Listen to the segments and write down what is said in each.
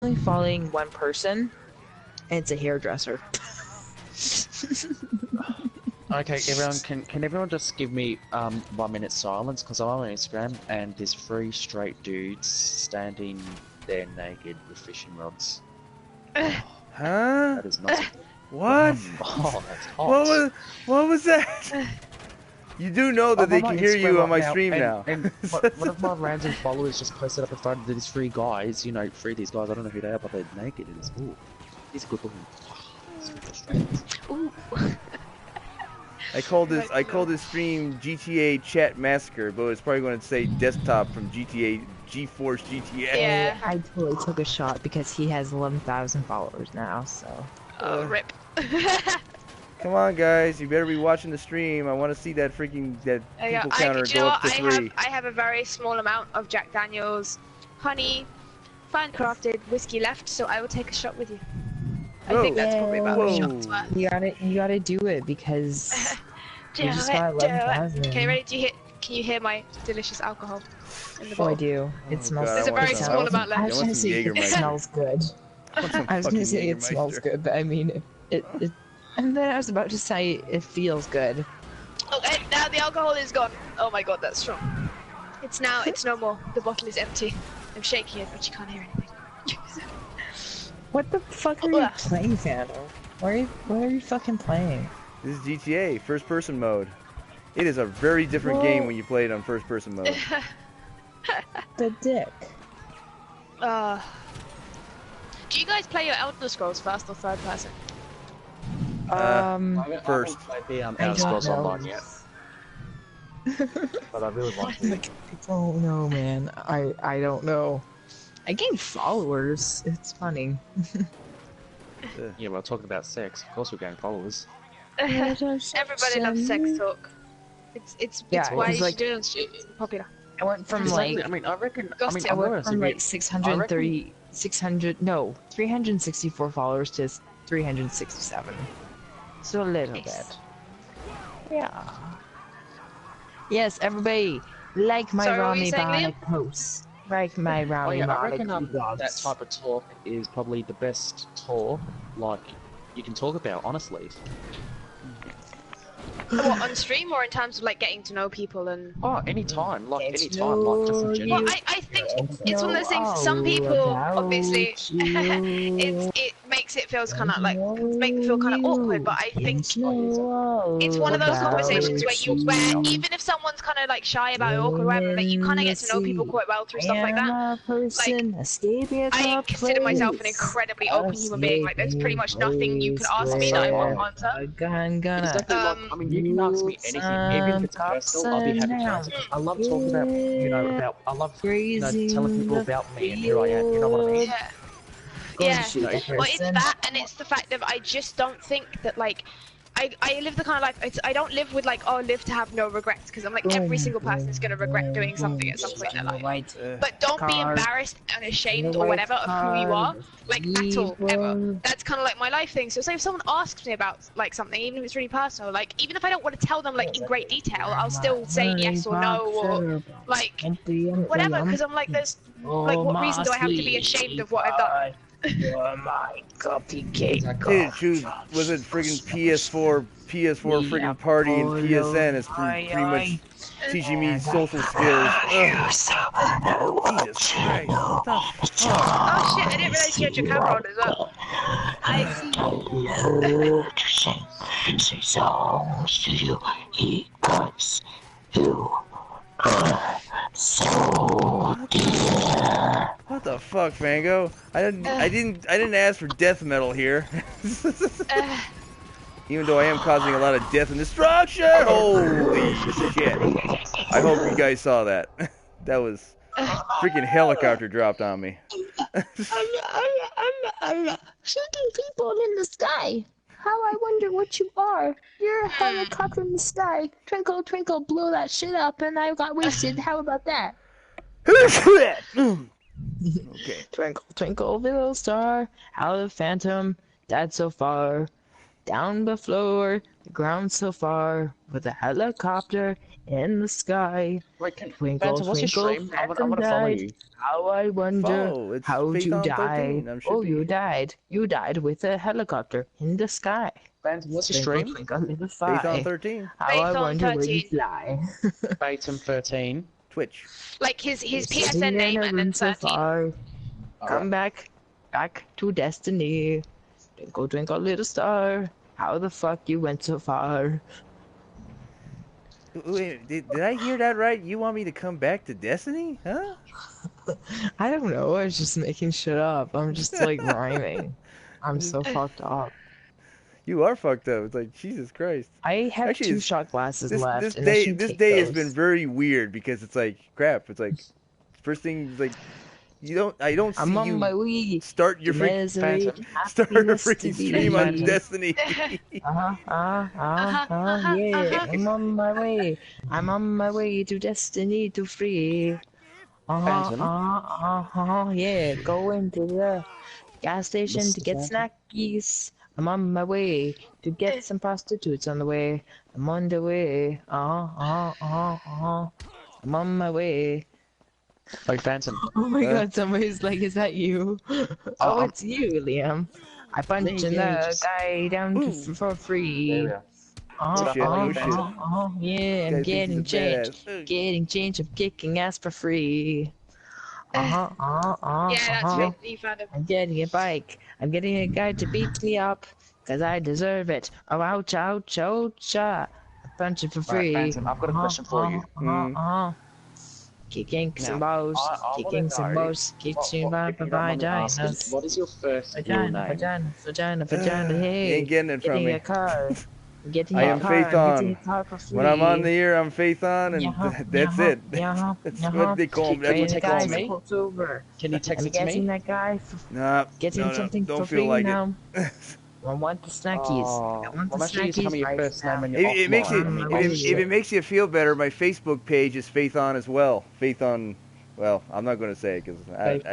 only following one person, and it's a hairdresser. Okay, everyone, can everyone just give me 1 minute silence, because I'm on Instagram and there's 3 straight dudes standing there naked with fishing rods. Huh? That is not. What? Oh, that's hot. What was that? You do know that they can hear you on my stream now. And one of my random followers just posted up in front of these 3 guys. You know, 3 of these guys. I don't know who they are, but they're naked. And it's these are good looking. Ooh. I called this stream GTA Chat Massacre, but it's probably going to say desktop from GTA GeForce GTA. Yeah, I totally took a shot because he has 11,000 followers now. So. Rip. Come on, guys, you better be watching the stream. I want to see that people counter go up to 3. I have a very small amount of Jack Daniels, honey, fan-crafted whiskey left, so I will take a shot with you. I think that's probably about a shot's worth. You gotta do it because you just got 11,000. Okay, ready? Can you hear my delicious alcohol in the bottle? I do. It smells. There's a very small amount left. I was gonna say it smells good. I was gonna say it smells good, but I mean it. And then I was about to say it feels good. Okay, now the alcohol is gone. Oh my god, that's strong. It's no more. The bottle is empty. I'm shaking it, but you can't hear anything. What the fuck are you playing, Phantom? What are you fucking playing? This is GTA, first person mode. It is a very different game when you play it on first person mode. The dick. Do you guys play your Elder Scrolls first or third person? First. I haven't played the Elder Scrolls Online yet. But I really want to. I don't know, man. I don't know. I gained followers. It's funny. Yeah, we're talking about sex. Of course we're getting followers. Everybody loves sex talk. It's why you should do it on stream. It's popular. I went from like I reckon. I went from like 364 followers to 367. So a little bit. Yeah. Yes, everybody, like my Rami Malek posts. Like my Rami Malek. I reckon that type of talk is probably the best talk, like, you can talk about, honestly. What, on stream or in terms of like getting to know people and? Oh, anytime, like just in general. Well, I think it's one of those things. Some people, obviously, it makes it feels kind of like make them feel kind of awkward. But I think it's one of those conversations where even if someone's kind of like shy about it, awkward, whatever, like you kind of get to know people quite well through stuff like that. Like, I consider myself an incredibly open human being. Like, there's pretty much nothing you can ask me that I won't answer. I mean, you can ask me anything, even if it's personal. I'll be happy to answer. I love talking about, I love telling people about me and who I am. You know what I mean? Yeah. Well, it's that, and it's the fact that I just don't think that, like, I live the kind of life, I don't live with, like, oh, live to have no regrets, because I'm like, every single person is going to regret doing something at some point in their life. But don't be embarrassed and ashamed or whatever of who you are, like, at all, ever. That's kind of like my life thing. So say if someone asks me about, like, something, even if it's really personal, like, even if I don't want to tell them, like, in great detail, I'll still say yes or no, or, like, whatever, because I'm like, there's, like, what reason do I have to be ashamed of what I've done? You're my copycat. Dude, was it friggin' PS4 friggin' party and PSN is pretty much teaching me social skills. Jesus Christ. What the fuck? Oh shit, I didn't realize you had your camera on as well. I What the fuck, Fango? I didn't ask for death metal here. Even though I am causing a lot of death and destruction. Holy shit! I hope you guys saw that. That was freaking helicopter dropped on me. Shooting people in the sky. How I wonder what you are. You're a helicopter in the sky. Twinkle, twinkle, blow that shit up, and I got wasted. How about that? Okay. Twinkle, twinkle, little star, how the phantom died so far. Down the floor, the ground so far, with a helicopter in the sky. Wait, Twinkle, Phantom, what's your twinkle, stream? I phantom want to follow died. you. How I wonder, Follow. It's how'd you die? 13. Oh, you died. You died with a helicopter in the sky. Phantom, what's your Twinkle, stream? twinkle, little Faithon fly. 13. How I Faithon wonder where you 13. fly. Phantom 13. Twitch. Like his Sitting PSN in name a and room then so 13. far. Come back to destiny. Twinkle, twinkle, little star. How the fuck you went so far? Wait, did I hear that right? You want me to come back to Destiny? Huh? I don't know. I was just making shit up. I'm just like rhyming. I'm so fucked up. You are fucked up. It's like, Jesus Christ. I have Actually, 2 shot glasses left. This and I day, should this take day those. has been very weird because it's like, crap. It's like, first thing, like, I don't see I'm on you my way. start your freaking, start a freaking stream on Destiny. Yeah. I'm on my way. I'm on my way to Destiny to free. Yeah. Going to the gas station to get snackies. I'm on my way to get some prostitutes on the way. I'm on the way. I'm on my way. Oh, Phantom. Oh my god, somebody's like, is that you? Oh, it's you, Liam. I punched the guy down for free. There Yeah, I'm getting change. Getting change of kicking ass for free. Yeah, that's right. You found him. I'm getting a bike. I'm getting a guy to beat me up. Cause I deserve it. Oh, ouch, ouch, ouch. I punch it for free. Right, Phantom, I've got a question for you. Kicking some balls, kicking some balls, kicking vaginas. What is your first real name? Vagina, hey. You ain't getting it from me. A car. I am Faithon. When I'm on the air, I'm Faithon, and that's it. That's what they call me. That's what they call me. Can you text it to me? That guy No, something don't for feel free like now. it. I want the snackies. I want the snackies right now. If it makes you feel better, my Facebook page is Faithon as well. Faithon. Well, I'm not going to say it because But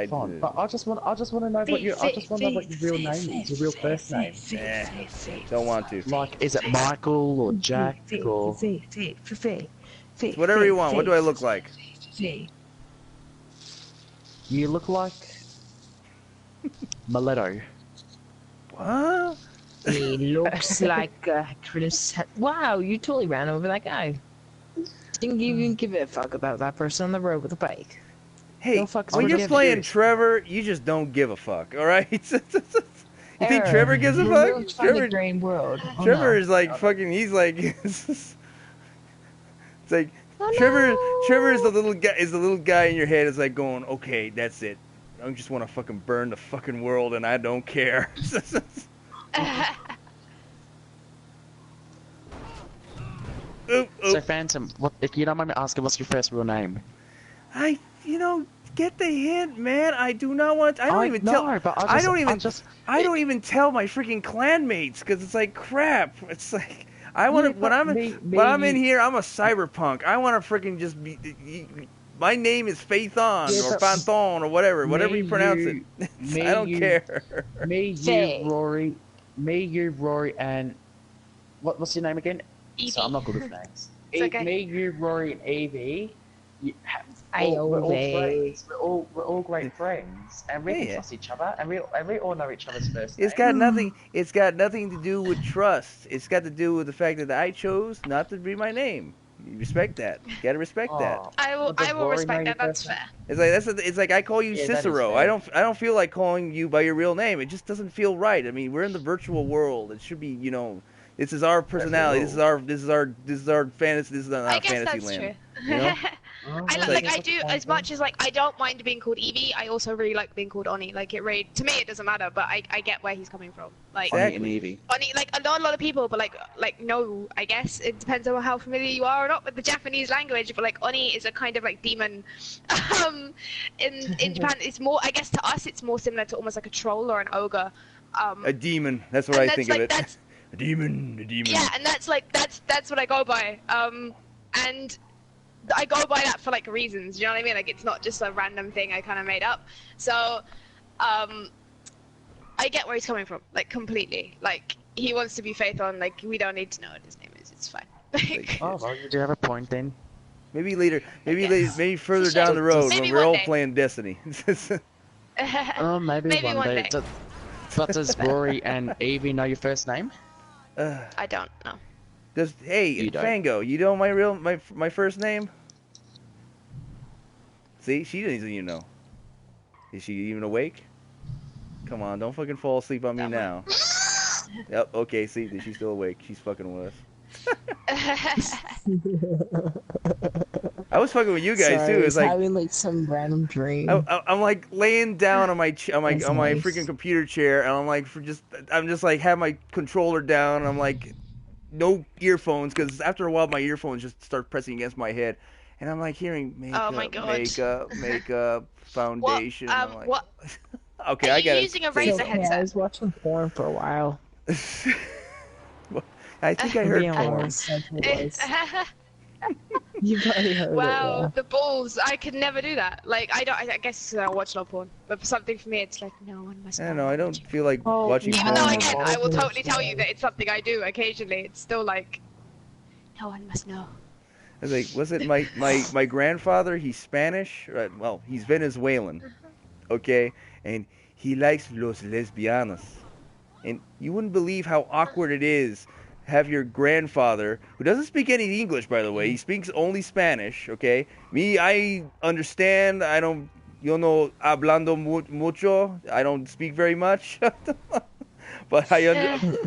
I just want to know what your real name is. Your real first name. Don't want to. Like, is it Michael or Jack or? It's whatever you want. What do I look like? You look like Mileto. What? He looks like Chris. Wow, you totally ran over that guy. Didn't even give a fuck about that person on the road with a bike. Hey, when you're playing Trevor, you just don't give a fuck, all right? You think Trevor gives a fuck? Trevor is like fucking. He's like. It's like Trevor is the little guy. Is the little guy in your head? Is like going, okay, that's it. I just want to fucking burn the fucking world, and I don't care. So Phantom, if you don't mind me asking, what's your first real name? Get the hint, man. I do not want. I don't even tell my freaking clanmates because it's like crap. It's like I want to when I'm in here. I'm a cyberpunk. I want to freaking just be. My name is Faithon or Fanthon or whatever you pronounce it. I don't care. Rory, and what's your name again? Evie. So I'm not good with names. Okay. Me, you, Rory, and Evie. We're all great friends, and we can trust each other, and we all know each other's first name. It's got nothing to do with trust. It's got to do with the fact that I chose not to be my name. You respect that. You gotta respect that. I will respect that. That's fair. It's like I call you Cicero. I don't feel like calling you by your real name. It just doesn't feel right. I mean, we're in the virtual world. It should be, this is our personality. This is our fantasy. This is not our fantasy land. True. I do as much as I don't mind being called Evie. I also really like being called Oni. To me it doesn't matter, but I get where he's coming from. Oni and Evie. Oni, a lot of people, but no, I guess it depends on how familiar you are or not with the Japanese language. But Oni is a kind of demon. In Japan, it's more. I guess to us, it's more similar to almost like a troll or an ogre. A demon. That's what I think of it. A demon. Yeah, and that's what I go by. And I go by that for reasons, you know what I mean? It's not just a random thing I kind of made up. So, I get where he's coming from, completely. He wants to be Faithon, we don't need to know what his name is, it's fine. Oh, well, you do have a point. point then. Maybe later. Maybe further down the road when we're all playing Destiny. Oh, maybe one day. But does Rory and Evie know your first name? I don't know. Hey, Fango, you know my first name? See, she doesn't even know. Is she even awake? Come on, don't fucking fall asleep on me now. Yep, okay, see, she's still awake. She's fucking with us. I was fucking with you guys too. It's like having like some random dream. I'm like laying down on my freaking computer chair, and I'm just like have my controller down. And I'm like no earphones because after a while my earphones just start pressing against my head, and I'm like hearing makeup, foundation. What? Okay, Are I got it. Using a Razer headset. I was watching porn for a while. I think I heard porn. You probably heard it. Wow, the balls! I could never do that. Like I guess I watch a lot of porn, but for something for me, it's like no one must. I don't know. I don't feel like watching porn. Even though again, I will totally tell you that it's something I do occasionally. It's still like no one must know. I was like, was it my grandfather? He's Spanish, right? Well, he's Venezuelan, okay, and he likes los lesbianas, and you wouldn't believe how awkward it is. Have your grandfather, who doesn't speak any English, by the way, he speaks only Spanish, okay? Me, I understand, I don't, hablando mucho, I don't speak very much, but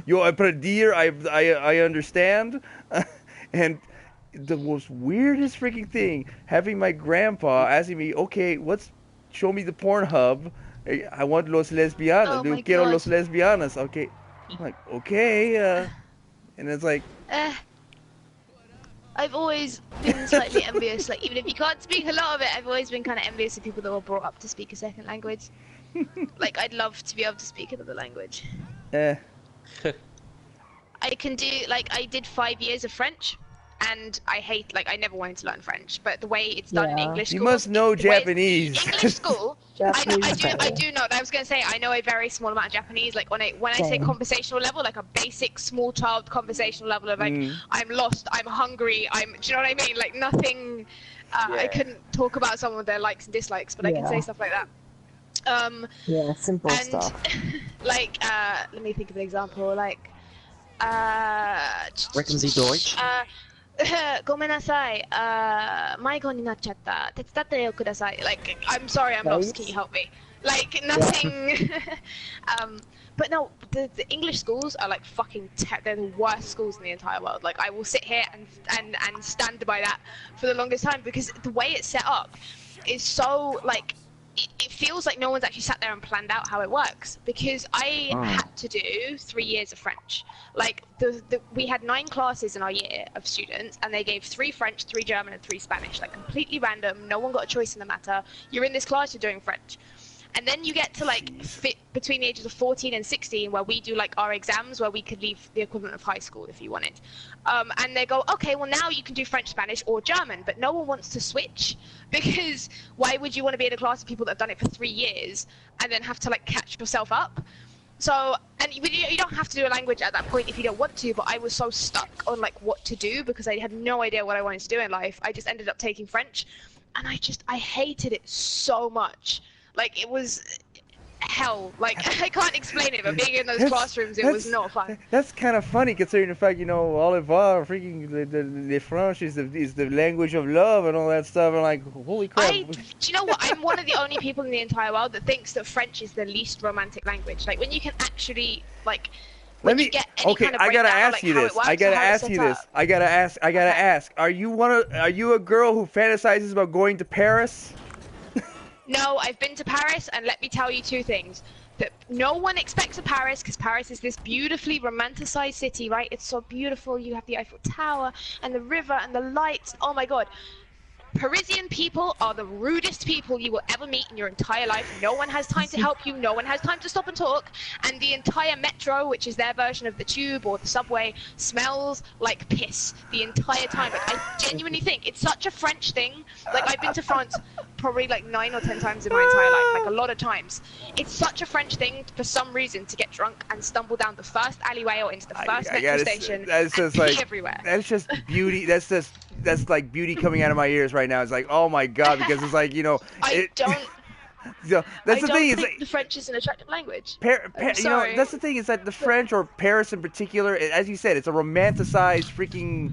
yo aprender, I understand, and the most weirdest freaking thing, having my grandpa asking me, okay, show me the Pornhub, I want los lesbianas, quiero los lesbianas, okay, I'm like, okay, and it's like... I've always been slightly envious, like, even if you can't speak a lot of it, I've always been kind of envious of people that were brought up to speak a second language. Like, I'd love to be able to speak another language. I can do, like, I did 5 years of French, and I never wanted to learn French, but the way it's done in English school... You must know Japanese. English school, I do know. I was going to say, I know a very small amount of Japanese, like, when I say conversational level, like a basic small child conversational level of, like, I'm lost, I'm hungry, do you know what I mean? Like, nothing, I couldn't talk about someone with their likes and dislikes, but I can say stuff like that. Simple stuff. Like, let me think of an example, like, Sprechen Sie Deutsch? ごめんなさい。迷子になっちゃった。手伝ってください。Like, I'm sorry, I'm lost. Can you help me? Like, nothing. But no, the English schools are like fucking. They're the worst schools in the entire world. Like, I will sit here and stand by that for the longest time because the way it's set up is so like. It feels like no one's actually sat there and planned out how it works because I had to do 3 years of French. Like we had 9 classes in our year of students and they gave 3 French, 3 German and 3 Spanish, like completely random. No one got a choice in the matter. You're in this class, you're doing French. And then you get to like fit between the ages of 14 and 16 where we do like our exams where we could leave the equivalent of high school if you wanted. And they go, okay, well now you can do French, Spanish or German, but no one wants to switch because why would you want to be in a class of people that have done it for 3 years and then have to like catch yourself up? So, and you don't have to do a language at that point if you don't want to, but I was so stuck on like what to do because I had no idea what I wanted to do in life. I just ended up taking French and I hated it so much. Like, it was hell. Like, I can't explain it, but being in those classrooms, it was not fun. That's kind of funny, considering the fact, au revoir, freaking, the French is the language of love and all that stuff. I'm like, holy crap. Do you know what? I'm one of the only people in the entire world that thinks that French is the least romantic language. Like, when you can actually, like... I gotta ask you this. I gotta ask. Are you a girl who fantasizes about going to Paris? No, I've been to Paris, and let me tell you 2 things. That no one expects of Paris, because Paris is this beautifully romanticized city, right? It's so beautiful. You have the Eiffel Tower, and the river, and the lights. Oh my god. Parisian people are the rudest people you will ever meet in your entire life. No one has time to help you. No one has time to stop and talk. And the entire metro, which is their version of the tube or the subway, smells like piss the entire time. Like, I genuinely think it's such a French thing. Like, I've been to France probably like 9 or 10 times in my entire life, like a lot of times. It's such a French thing for some reason to get drunk and stumble down the first alleyway or into the first metro station that's just and like pee everywhere. That's just beauty. That's like beauty coming out of my ears right now. It's like, oh my god, because it's like, you know, I don't think the French is an attractive language. You know, that's the thing is that the French, or Paris in particular, as you said, it's a romanticized freaking.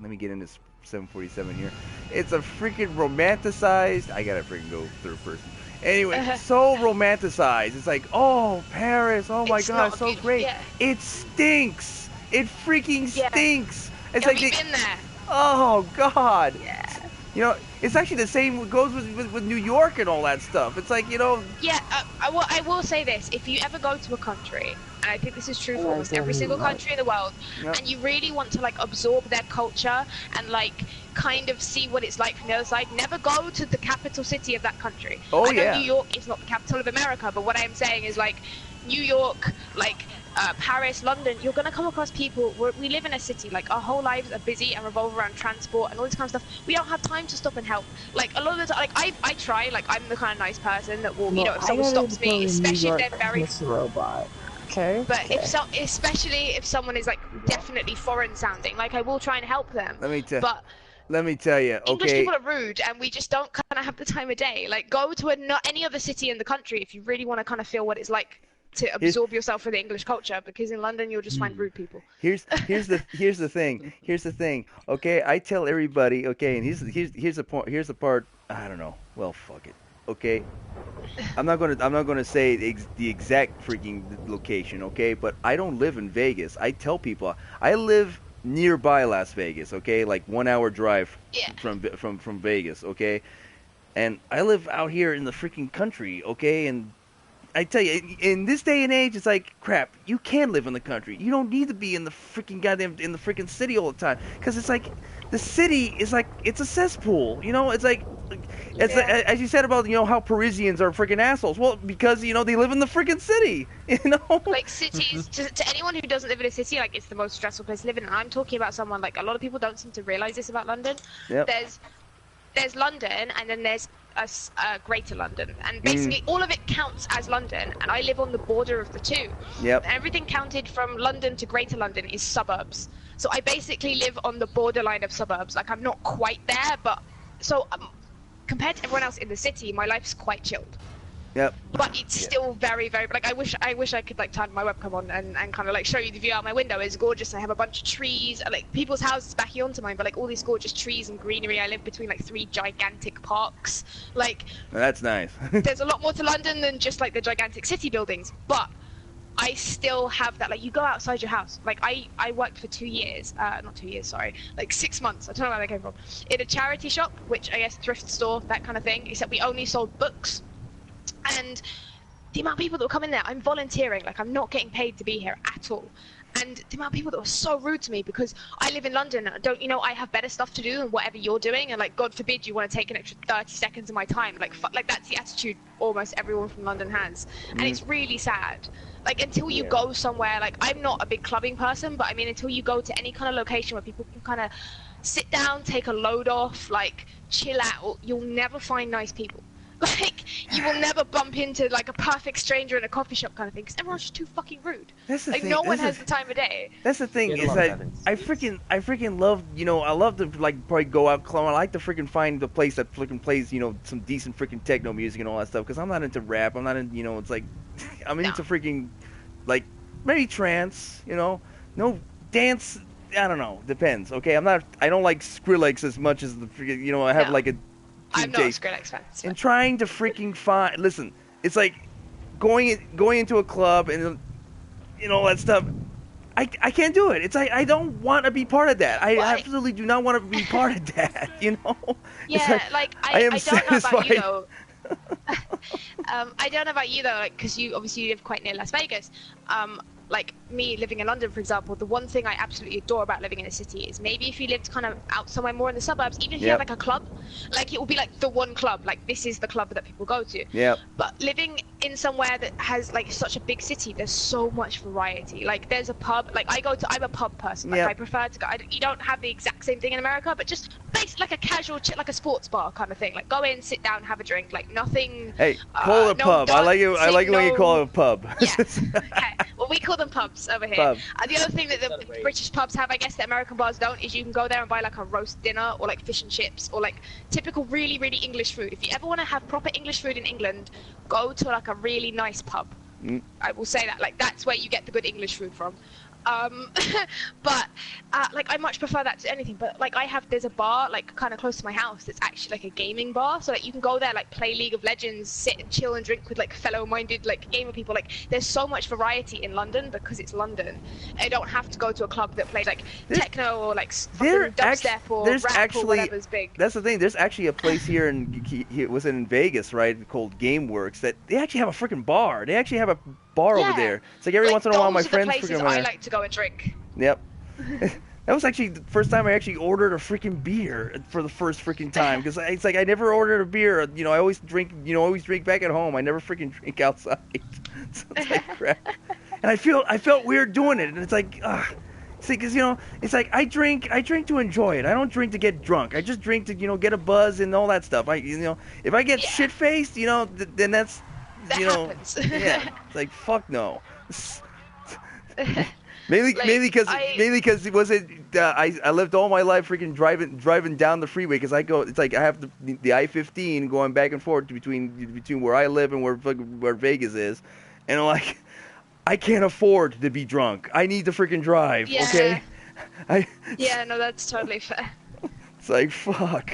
Let me get in this 747 here. It's a freaking romanticized. I gotta freaking go third person. Anyway, so romanticized. It's like, oh, Paris. Oh my god, so great. Yeah. It stinks. It freaking stinks. It's like we've been there. Oh god. Yeah. You know, it's actually the same goes with New York and all that stuff. It's like, you know. Yeah, I will say this: if you ever go to a country, and I think this is true for almost every single country in the world, and you really want to like absorb their culture and like kind of see what it's like from the other side, never go to the capital city of that country. Oh I know New York is not the capital of America, but what I am saying is like New York, like Paris, London, you're going to come across people. We live in a city, like our whole lives are busy and revolve around transport and all this kind of stuff. We don't have time to stop and help. Like a lot of the time, like I try, like I'm the kind of nice person that will, you know, if someone stops me, especially if they're very robot. Okay. But especially if someone is like definitely foreign sounding, like I will try and help them. Let me tell you, okay. English people are rude, and we just don't kind of have the time of day. Like, go to any other city in the country if you really want to kind of feel what it's like to absorb yourself for the English culture. Because in London, you'll just find rude people. Here's the thing. Okay, I tell everybody. Okay, and here's the point. Here's the part. I don't know. Well, fuck it. Okay. I'm not gonna say the exact freaking location. Okay, but I don't live in Vegas. I tell people I live nearby Las Vegas, okay, like 1 hour drive from Vegas, okay, and I live out here in the freaking country, okay, and I tell you, in this day and age, it's like, crap, you can live in the country. You don't need to be in the freaking in the freaking city all the time, because it's like, the city is like, it's a cesspool, you know, it's like like, as you said about, you know, how Parisians are freaking assholes. Well, because, you know, they live in the freaking city, you know? Like, cities, to anyone who doesn't live in a city, like, it's the most stressful place to live in. And I'm talking about someone, like, a lot of people don't seem to realize this about London. Yep. There's London, and then there's Greater London. And basically, all of it counts as London, and I live on the border of the two. Yep. And everything counted from London to Greater London is suburbs. So I basically live on the borderline of suburbs. Like, I'm not quite there, but... So... compared to everyone else in the city, my life's quite chilled. Yep. But it's still very, very, like, I wish I could, like, turn my webcam on and kind of, like, show you the view out my window. It's gorgeous. I have a bunch of trees, like, people's houses backing onto mine, but, like, all these gorgeous trees and greenery. I live between, like, 3 gigantic parks. Like... Well, that's nice. There's a lot more to London than just, like, the gigantic city buildings, but... I still have that, like, you go outside your house. Like, I worked for 2 years, not 2 years, sorry, like 6 months, I don't know where that came from, in a charity shop, which I guess thrift store, that kind of thing, except we only sold books. And the amount of people that will come in there, I'm volunteering, like, I'm not getting paid to be here at all. And the amount of people that were so rude to me, because I live in London, don't you know, I have better stuff to do than whatever you're doing, and, like, God forbid you want to take an extra 30 seconds of my time. Like that's the attitude almost everyone from London has. And it's really sad. Like, until you go somewhere, like, I'm not a big clubbing person, but I mean, until you go to any kind of location where people can kind of sit down, take a load off, like, chill out, you'll never find nice people. Like, you will never bump into, like, a perfect stranger in a coffee shop kind of thing, because everyone's just too fucking rude. That's the like, thing. No one has the time of day. That's the thing, is that I freaking love, you know, I love to, like, probably go out, I like to freaking find the place that freaking plays, you know, some decent freaking techno music and all that stuff, because I'm not into rap, I'm not into, you know, it's like, I'm into freaking, like, maybe trance, you know, no dance, I don't know, depends, okay, I don't like Skrillex as much as the freaking, you know, I have like a I'm not a Skrillex fan. And trying to freaking find, listen, it's like going into a club and, you know, that stuff. I can't do it. It's like, I don't want to be part of that. I absolutely do not want to be part of that, you know? Yeah, like I don't know about you, though. I don't know about you, though, like, because you obviously live quite near Las Vegas. like me living in London, for example, the one thing I absolutely adore about living in a city is maybe if you lived kind of out somewhere more in the suburbs, even if you had like a club, like it will be like the one club, like this is the club that people go to. But living in somewhere that has like such a big city, there's so much variety. Like there's a pub, like I'm a pub person. Like I prefer to go. You don't have the exact same thing in America, but just like a casual, like a sports bar kind of thing. Like go in, sit down, have a drink. Like nothing. Hey, call it a pub. I like it. I like it when you call it a pub. Yeah. Okay. Well, we call them pubs over here. The other thing that the British pubs have, I guess, that American bars don't, is you can go there and buy like a roast dinner or like fish and chips or like typical really, really English food. If you ever want to have proper English food in England, go to like a really nice pub. I will say that. Like that's where you get the good English food from. But like I much prefer that to anything. But like there's a bar like kind of close to my house that's actually like a gaming bar, so like you can go there, like play League of Legends, sit and chill and drink with like fellow-minded like gamer people. Like there's so much variety in London because it's London. I don't have to go to a club that plays like techno or like dubstep or rap or whatever's big. That's the thing. There's actually a place here it was in Vegas, right, called GameWorks, that they actually have a freaking bar. They actually have a bar over there. It's like every once in a while my friends freaking I like to go and drink. Yep. That was actually the first time I actually ordered a freaking beer for the first freaking time, because it's like I never ordered a beer. You know, I always drink back at home. I never freaking drink outside. So it's like crap. And I felt weird doing it, and it's like, see, because it's like I drink to enjoy it. I don't drink to get drunk. I just drink to get a buzz and all that stuff. If I get shit faced, then that's happens. Yeah. It's like fuck no. Mainly because it wasn't. I lived all my life freaking driving down the freeway, because it's like I have the I-15 going back and forth between where I live and where Vegas is, and like I can't afford to be drunk. I need to freaking drive. Yeah. Okay. Yeah, no, that's totally fair. It's like fuck.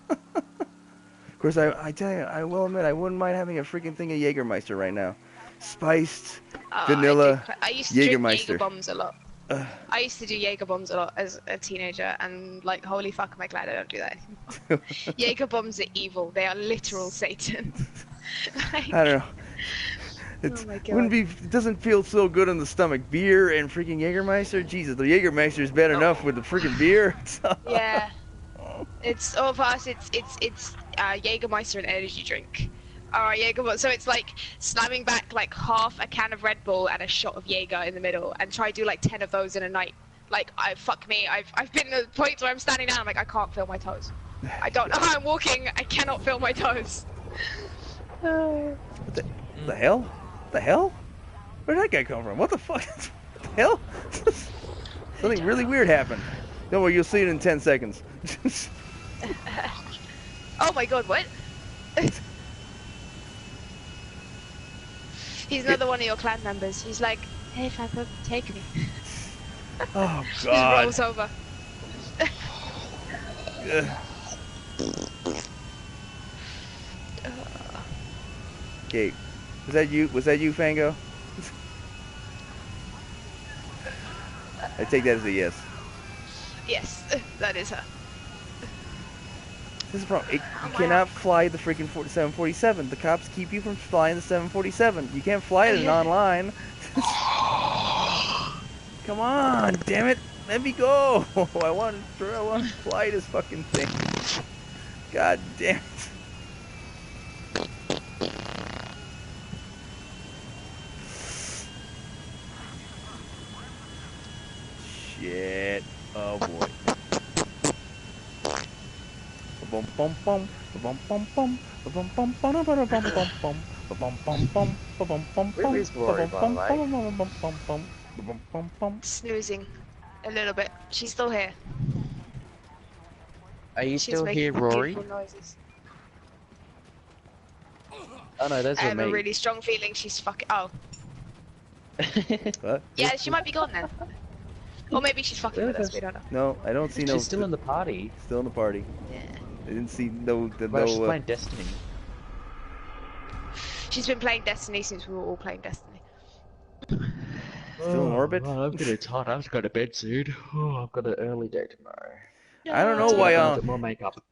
Of course, I tell you, I will admit I wouldn't mind having a freaking thing of Jägermeister right now. Spiced, vanilla, I used to Jägermeister. drink Jaeger bombs a lot. I used to do Jaeger bombs a lot as a teenager, and like, holy fuck, am I glad I don't do that anymore. Jaeger bombs are evil. They are literal Satan. Like, I don't know. Oh my God. It doesn't feel so good in the stomach. Beer and freaking Jägermeister. Jesus, the Jägermeister is bad enough with the freaking beer. Yeah. It's all of us. It's Jägermeister and energy drink. Jäger. So it's like slamming back like half a can of Red Bull and a shot of Jaeger in the middle, and try to do like 10 of those in a night. Like I've been at the point where I'm standing down. I'm like, I can't feel my toes. I don't know how I'm walking. I cannot feel my toes. What the hell? What the hell? Where did that guy come from? What the fuck? What the hell? Something really weird happened. Don't worry, you'll see it in 10 seconds. Oh my God, what? He's another one of your clan members. He's like, hey, Papa, take me. Oh, God. Just rolls over. Okay, was that you, Fango? I take that as a yes. Yes, that is her. This is the problem. You cannot fly the freaking 747. The cops keep you from flying the 747. You can't fly it online. Come on, damn it. Let me go. I want to fly this fucking thing. God damn it. Shit. Oh boy. Bum bum bum bum bum bum bum bum bum bum bum bum bum bum bum bum. Snoozing a little bit. She's still here. Are you still here, Rory? Noises. Oh no, those I were have me. a really strong feeling she's fucking. Oh. What? Yeah, she might be gone then. Or maybe she's fucking with us. We don't know. No, I don't see no. She's still in the party. Still in the party. Yeah. I didn't see no. Well, she's playing Destiny. She's been playing Destiny since we were all playing Destiny. Still in orbit? Oh, I'm getting tired. I have to go to bed soon. Oh, I've got an early day tomorrow. I don't know why more makeup.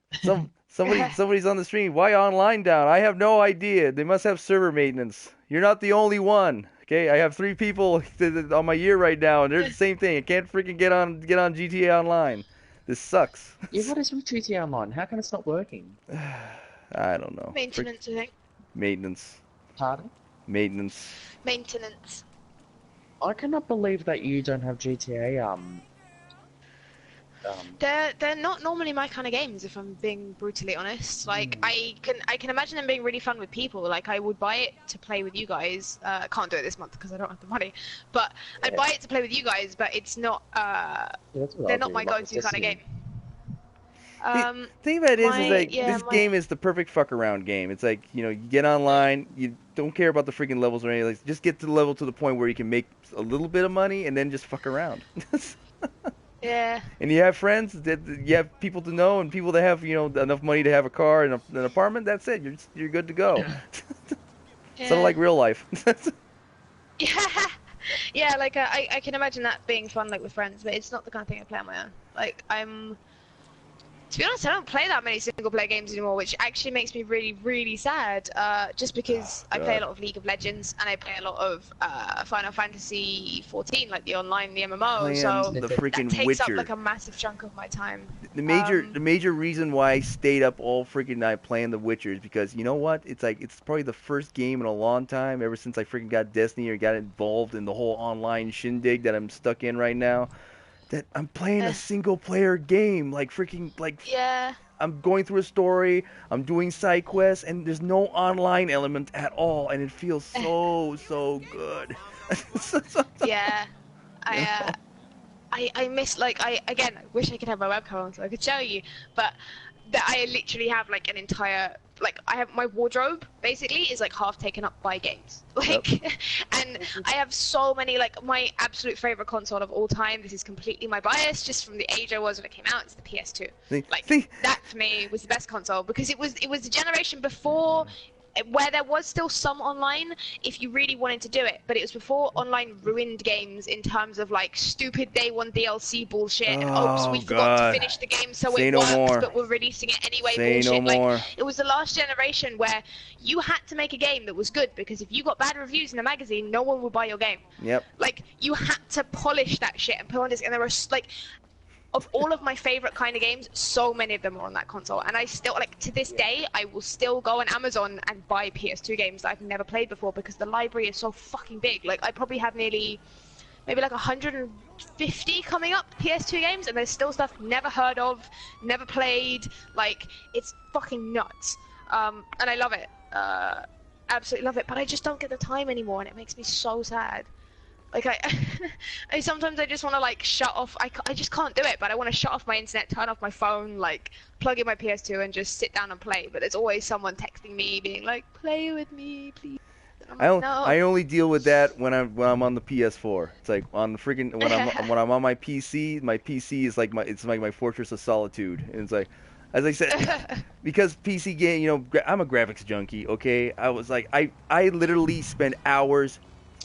Somebody's on the stream. Why online down? I have no idea. They must have server maintenance. You're not the only one. Okay, I have 3 people on my year right now, and they're the same thing. I can't freaking get on GTA Online. This sucks. Yeah, what is with GTA Online? How come it's not working? I don't know. Maintenance, I think. Maintenance. Pardon? Maintenance. Maintenance. I cannot believe that you don't have GTA. They're not normally my kind of games, if I'm being brutally honest. Like I can imagine them being really fun with people. Like I would buy it to play with you guys. I can't do it this month because I don't have the money. But I'd buy it to play with you guys. But it's not. They're not my go-to kind of game. The thing about it is like this game is the perfect fuck around game. It's like, you know, you get online, you don't care about the freaking levels or anything. Like, just get to the level to the point where you can make a little bit of money and then just fuck around. Yeah. And you have friends, that you have people to know, and people that have, you know, enough money to have a car and an apartment. That's it. You're good to go. Sort of like real life. Yeah. Yeah, like I can imagine that being fun, like with friends, but it's not the kind of thing I play on my own. Like to be honest, I don't play that many single-player games anymore, which actually makes me really, really sad. Just because I play a lot of League of Legends and I play a lot of Final Fantasy 14, like the online, the MMO. So the freaking that takes Witcher. up like a massive chunk of my time. The major reason why I stayed up all freaking night playing The Witcher is because, you know what? It's like it's probably the first game in a long time ever since I freaking got Destiny or got involved in the whole online shindig that I'm stuck in right now, that I'm playing a single-player game, like freaking, like, yeah. I'm going through a story, I'm doing side quests, and there's no online element at all, and it feels so good. Yeah, I miss, like, I wish I could have my webcam on so I could show you, but I literally have like an entire, like, I have my wardrobe basically is like half taken up by games, like, and I have so many, like, my absolute favorite console of all time. This is completely my bias, just from the age I was when it came out. It's the PS2. That for me was the best console because it was the generation before, where there was still some online if you really wanted to do it, but it was before online ruined games in terms of like stupid day one DLC bullshit and we forgot to finish the game so it works but we're releasing it anyway bullshit. Like, it was the last generation where you had to make a game that was good, because if you got bad reviews in a magazine, no one would buy your game. Yep. Like, you had to polish that shit and put on disc, and there were like, of all of my favorite kind of games, so many of them are on that console, and I still, like, to this day, I will still go on Amazon and buy PS2 games that I've never played before because the library is so fucking big. Like, I probably have maybe like 150 coming up PS2 games, and there's still stuff never heard of, never played. Like, it's fucking nuts. And I love it. Absolutely love it, but I just don't get the time anymore, and it makes me so sad. Like, I sometimes I just want to, like, shut off. I just can't do it, but I want to shut off my internet, turn off my phone, like, plug in my PS2 and just sit down and play. But there's always someone texting me being like, play with me, please. No. I only deal with that when I'm on the PS4. It's like on the freaking when I'm on my PC. My PC is like my fortress of solitude, and it's like, as I said, because PC game, you know, I'm a graphics junkie. Okay, I was like, I literally spend hours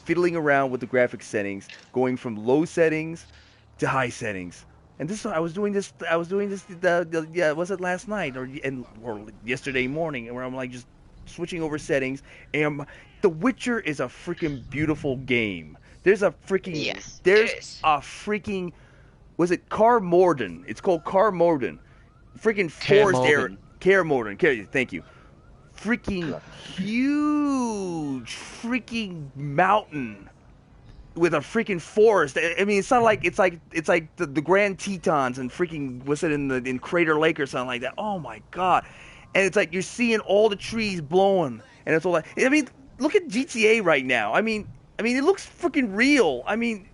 fiddling around with the graphics settings, going from low settings to high settings. And this, I was doing this. Was it last night or yesterday morning, where I'm like just switching over settings. And The Witcher is a freaking beautiful game. There's a freaking was it Kaer Morhen? It's called Kaer Morhen. Freaking forest area. Kaer Morhen. Thank you. Freaking huge freaking mountain with a freaking forest. I mean, it's not like it's like the Grand Tetons and freaking in Crater Lake or something like that. Oh my god! And it's like you're seeing all the trees blowing, and it's all like, I mean, look at GTA right now. I mean, it looks freaking real. I mean,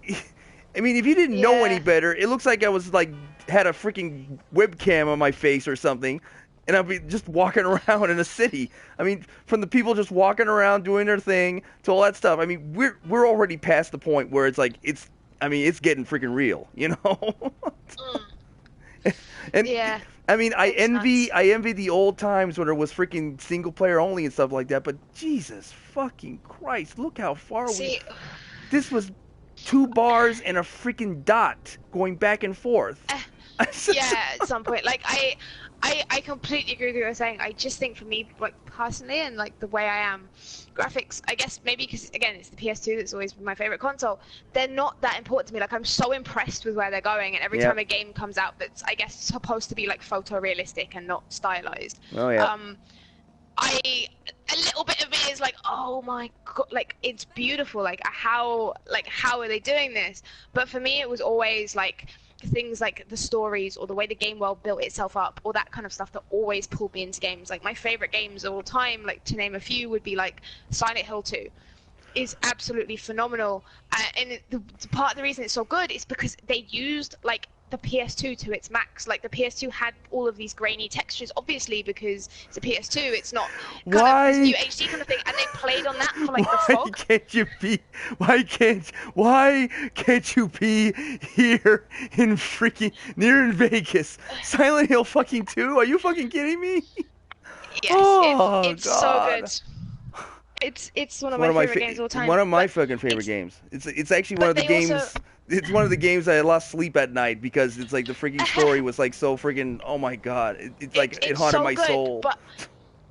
if you didn't know any better, it looks like I was like had a freaking webcam on my face or something. And I'll be just walking around in a city. I mean, from the people just walking around doing their thing to all that stuff. I mean, we're already past the point where it's like it's getting freaking real, you know. And yeah. I mean, I envy the old times when it was freaking single player only and stuff like that. But Jesus fucking Christ, look how far This was 2 bars and a freaking dot going back and forth. Yeah, at some point. Like I completely agree with what you're saying. I just think for me, like personally, and like the way I am, graphics. I guess maybe because again, it's the PS2 that's always been my favorite console. They're not that important to me. Like I'm so impressed with where they're going, and every time a game comes out that's I guess supposed to be like photorealistic and not stylized. Oh yeah. A little bit of me is like, oh my god, like it's beautiful. Like how are they doing this? But for me, it was always like things like the stories or the way the game world built itself up or that kind of stuff that always pulled me into games. Like my favorite games of all time, like to name a few, would be like Silent Hill 2 is absolutely phenomenal, and the part of the reason it's so good is because they used like the PS2 to its max. Like the PS2 had all of these grainy textures, obviously because it's a PS2. It's not kind of this new HD kind of thing, and they played on that for like the fog. Why can't you be here in freaking near in Vegas? Silent Hill fucking 2? Are you fucking kidding me? Yes, it's so good. It's one of my favorite games of all time. One of my fucking favorite games. It's actually one of the games. It's one of the games I lost sleep at night because it's like the freaking story was like so freaking. Oh my god! It's like it haunted my soul. But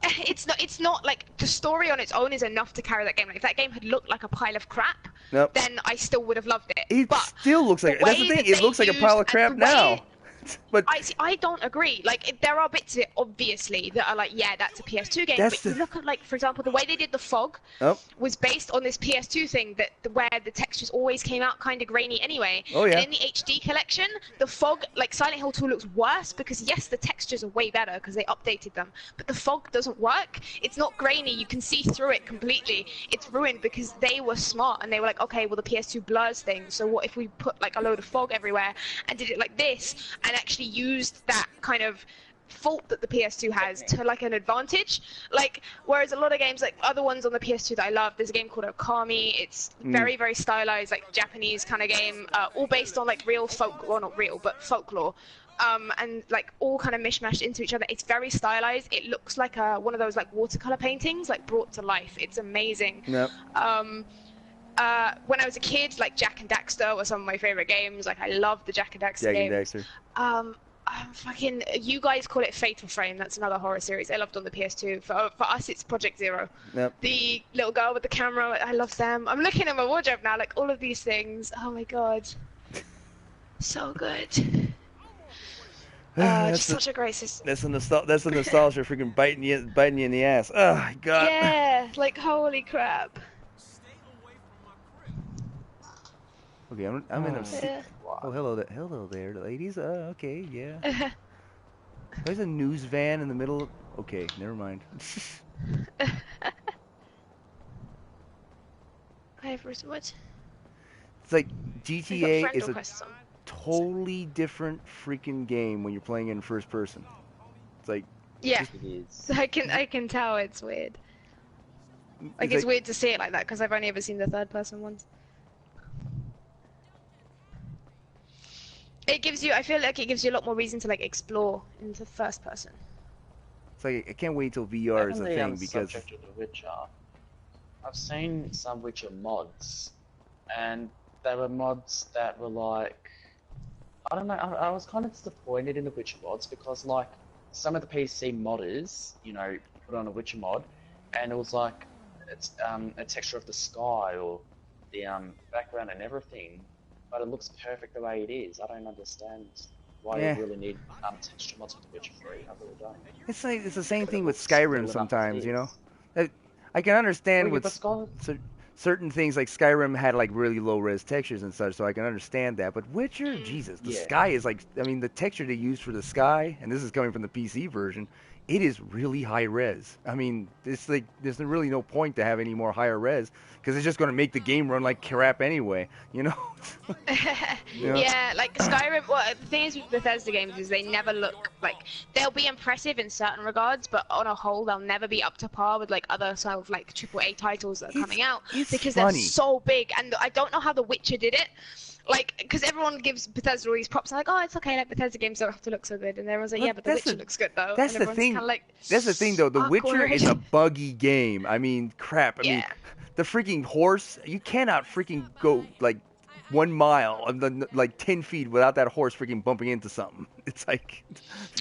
it's not like the story on its own is enough to carry that game. Like if that game had looked like a pile of crap, then I still would have loved it. It still looks like that's the thing. It looks like a pile of crap now. But I don't agree. Like there are bits of it obviously that are like, yeah, that's a PS2 game. But you look at like, for example, the way they did the fog was based on this PS2 thing where the textures always came out kind of grainy anyway. Oh yeah. And in the HD collection, the fog, like Silent Hill 2 looks worse because yes, the textures are way better because they updated them, but the fog doesn't work. It's not grainy. You can see through it completely. It's ruined because they were smart and they were like, okay, well the PS2 blurs things, so what if we put like a load of fog everywhere and did it like this and actually used that kind of fault that the PS2 has to like an advantage. Like whereas a lot of games, like other ones on the PS2 that I love, there's a game called Okami. It's very very stylized, like Japanese kind of game, all based on like real well not real but folklore, and like all kind of mishmashed into each other. It's very stylized. It looks like one of those like watercolor paintings like brought to life. It's amazing. Yep. When I was a kid, like Jak and Daxter were some of my favorite games. Like I loved the Jak and Daxter games. Fucking, you guys call it Fatal Frame. That's another horror series I loved on the PS2. For us, it's Project Zero. Yep. The little girl with the camera, I love them. I'm looking at my wardrobe now, like all of these things. Oh my god, so good. Just such a great system. That's the nostalgia, freaking biting you in the ass. Oh my god. Yeah, like holy crap. Okay, I'm in a. Oh, hello there, ladies. Okay, yeah. There's a news van in the middle. Okay, never mind. Hi, first what? It's like GTA is a totally different freaking game when you're playing in first person. It's like yeah, I can tell it's weird. Like it's weird to see it like that because I've only ever seen the third person ones. It gives you, I feel like it gives you a lot more reason to like explore into first person. It's like I can't wait till VR is a thing because. Subject of the Witcher, I've seen some Witcher mods, and they were mods that were like, I don't know. I was kind of disappointed in the Witcher mods because like some of the PC modders, you know, put on a Witcher mod, and it was like it's a texture of the sky or the background and everything. But it looks perfect the way it is. I don't understand why you really need texture mods with The Witcher 3. I really don't. It's like it's the same thing with Skyrim sometimes, you know. I can understand with certain things like Skyrim had like really low res textures and such, so I can understand that. But Witcher, Jesus, the sky is like, I mean, the texture they used for the sky, and this is coming from the PC version, it is really high res. I mean, it's like there's really no point to have any more higher res because it's just going to make the game run like crap anyway, you know? Yeah, like Skyrim, well, the thing is with Bethesda games is they never look like, they'll be impressive in certain regards, but on a whole, they'll never be up to par with like other sort of like AAA titles that are coming out because they're so big. And I don't know how The Witcher did it. Like, because everyone gives Bethesda all these props, and like, oh, it's okay, like Bethesda games don't have to look so good, and everyone's like, yeah, but The Witcher looks good though. That's the thing. That's the thing, though. The Witcher is a buggy game. I mean, crap. I mean, the freaking horse. You cannot freaking go like 1 mile, like 10 feet, without that horse freaking bumping into something. It's like...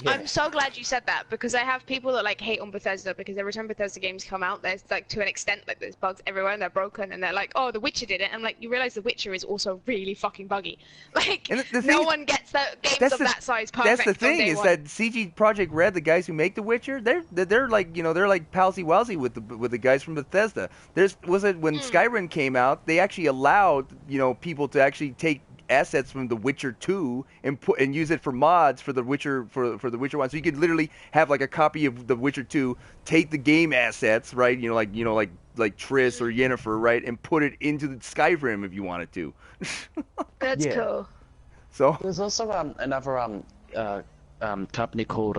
I'm so glad you said that, because I have people that like hate on Bethesda because every time Bethesda games come out, there's like to an extent like there's bugs everywhere and they're broken and they're like, oh, The Witcher did it. And like you realize The Witcher is also really fucking buggy. Like no one gets that games of that size perfect. That's the thing is that CG Project Red, the guys who make The Witcher, they're like they're like palsy walsy with the guys from Bethesda. When Skyrim came out, they actually allowed people to actually take assets from The Witcher 2 and use it for mods for The Witcher for The Witcher 1. So you could literally have like a copy of The Witcher 2, take the game assets, right? Like Triss or Yennefer, right, and put it into the Skyrim if you wanted to. That's cool. So there's also another company called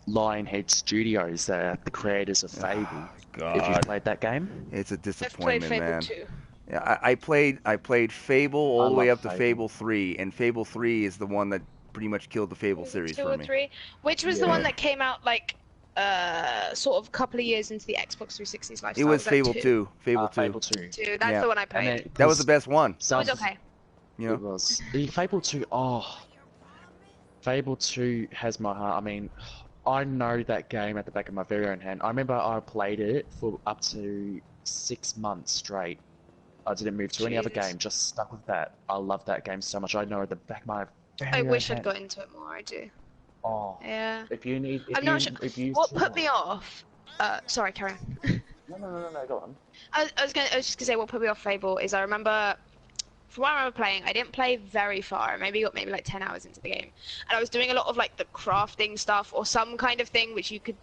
Lionhead Studios. They're the creators of Fable. God. If you've played that game, it's a disappointment, I've played man. Fable 2. Yeah, I played Fable all the way up to Fable 3, and Fable 3 is the one that pretty much killed the Fable series for me. 2 or 3? Which was the one that came out like sort of a couple of years into the Xbox 360's lifestyle? It was Fable 2. Fable 2. That's the one I played. That was the best one. It was okay. It was. The Fable 2, Fable 2 has my heart. I mean, I know that game at the back of my very own hand. I remember I played it for up to 6 months straight. I didn't move to any other game, just stuck with that. I love that game so much. I know at the back of my very I own wish hand. I'd got into it more, I do. Oh. Yeah. If you need... I'm not sure. What put me off... sorry, carry on. No, go on. I was just gonna say what put me off Fable is I remember... From what I remember playing, I didn't play very far. I maybe like 10 hours into the game. And I was doing a lot of like the crafting stuff or some kind of thing which you could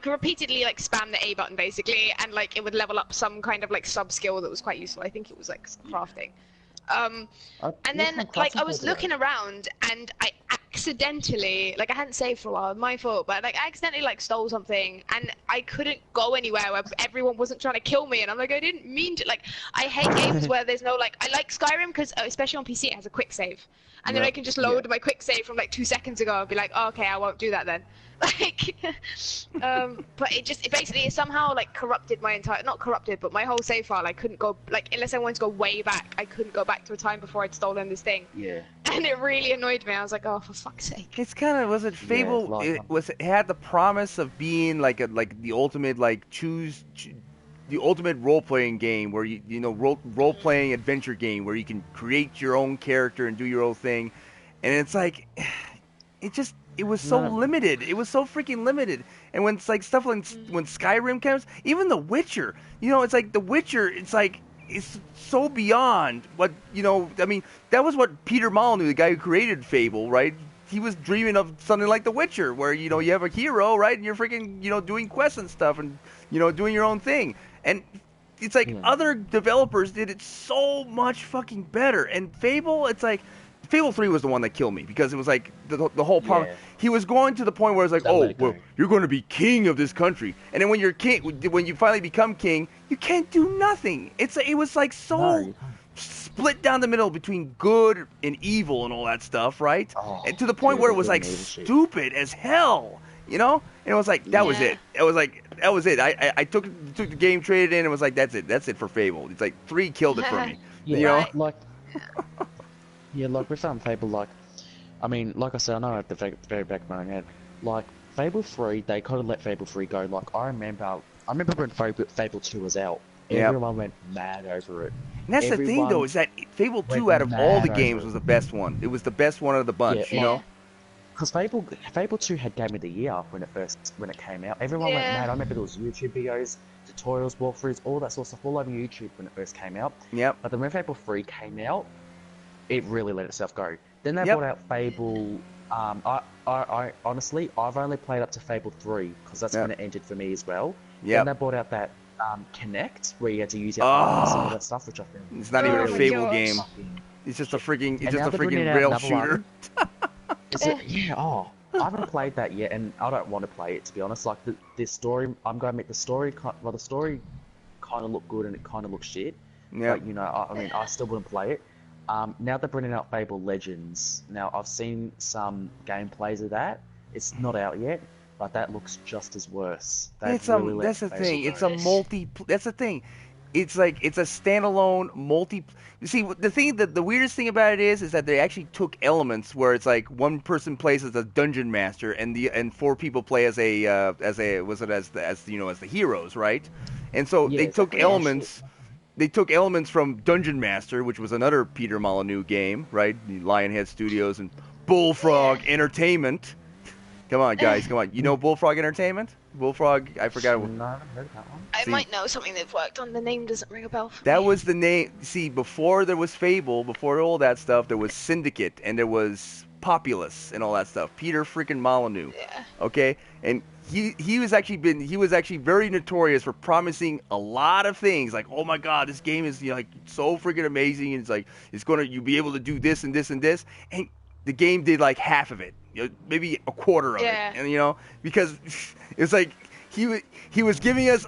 repeatedly like spam the A button basically, and like it would level up some kind of like sub skill that was quite useful. I think it was like crafting. And then like I was looking around and I accidentally, like I hadn't saved for a while, my fault, but like I accidentally like stole something and I couldn't go anywhere where everyone wasn't trying to kill me, and I'm like, I didn't mean to. Like I hate games where there's no like, I like Skyrim because especially on PC it has a quick save, and then I can just load my quick save from like 2 seconds ago and be like, oh, okay, I won't do that then. Like, but it basically somehow like corrupted my entire, not corrupted, but my whole save file. I couldn't go, like, unless I wanted to go way back, I couldn't go back to a time before I'd stolen this thing. Yeah. And it really annoyed me. I was like, oh, for fuck's sake. It's kind of, was it Fable? Yeah, it had the promise of being like the ultimate the ultimate role-playing game where role-playing adventure game where you can create your own character and do your own thing, and it's like, it was so limited. It was so freaking limited. And when it's like stuff like when Skyrim comes, even The Witcher, it's like The Witcher, it's like it's so beyond what I mean, that was what Peter Molyneux, the guy who created Fable, right? He was dreaming of something like The Witcher, where you have a hero, right, and you're freaking doing quests and stuff, and doing your own thing. And it's like other developers did it so much fucking better. And Fable, it's like Fable 3 was the one that killed me, because it was like the whole problem. Yeah. He was going to the point where it's like, well, you're going to be king of this country, and then when you're king, when you finally become king, you can't do nothing. It was like so split down the middle between good and evil and all that stuff, right? And to the point where it was like stupid as hell, And it was like that was it. It was like that was it. I took the game, traded in, and was like, that's it for Fable. It's like 3 killed it for me. Like. Yeah, like with Fable, like, I mean, like I said, I know at the very back of my head, like, Fable 3, they kind of let Fable 3 go. Like, I remember when Fable 2 was out, everyone went mad over it. And that's the thing, though, is that Fable 2 out of all the games was the best one. It was the best one of the bunch, Because Fable 2 had Game of the Year when it came out. Everyone went mad. I remember there was YouTube videos, tutorials, walkthroughs, all that sort of stuff all over YouTube when it first came out. Yep. But then when Fable 3 came out, it really let itself go. Then they brought out Fable. I honestly, I've only played up to Fable 3 because that's when it ended for me as well. Yeah. Then they brought out that Connect where you had to use your arms and all that stuff, which I think it's not even a Fable game. It's just a freaking rail shooter. I haven't played that yet, and I don't want to play it, to be honest. Like the story, I'm going to admit the story kind of looked good and it kind of looked shit. Yeah. But I mean, I still wouldn't play it. Now they're bringing out Fable Legends. Now I've seen some gameplays of that. It's not out yet, but that looks just as worse. That's the thing. It's a That's the thing. it's like it's a standalone multi. You see, the weirdest thing about it is that they actually took elements where it's like one person plays as a dungeon master and 4 people play as the heroes, right? And so they took elements. They took elements from Dungeon Master, which was another Peter Molyneux game, right? Lionhead Studios and Bullfrog Entertainment. Come on, guys, come on. You know Bullfrog Entertainment? Bullfrog, I forgot. No, I haven't heard that one. I might know something they've worked on. The name doesn't ring a bell. That was the name. See, before there was Fable, before all that stuff, there was Syndicate and there was Populous and all that stuff. Peter freaking Molyneux. Yeah. Okay, and he was actually very notorious for promising a lot of things. Like, oh my God, this game is like so freaking amazing. And it's like you'll be able to do this and this and this. And the game did like half of it. Maybe a quarter of it, and because it's like he was giving us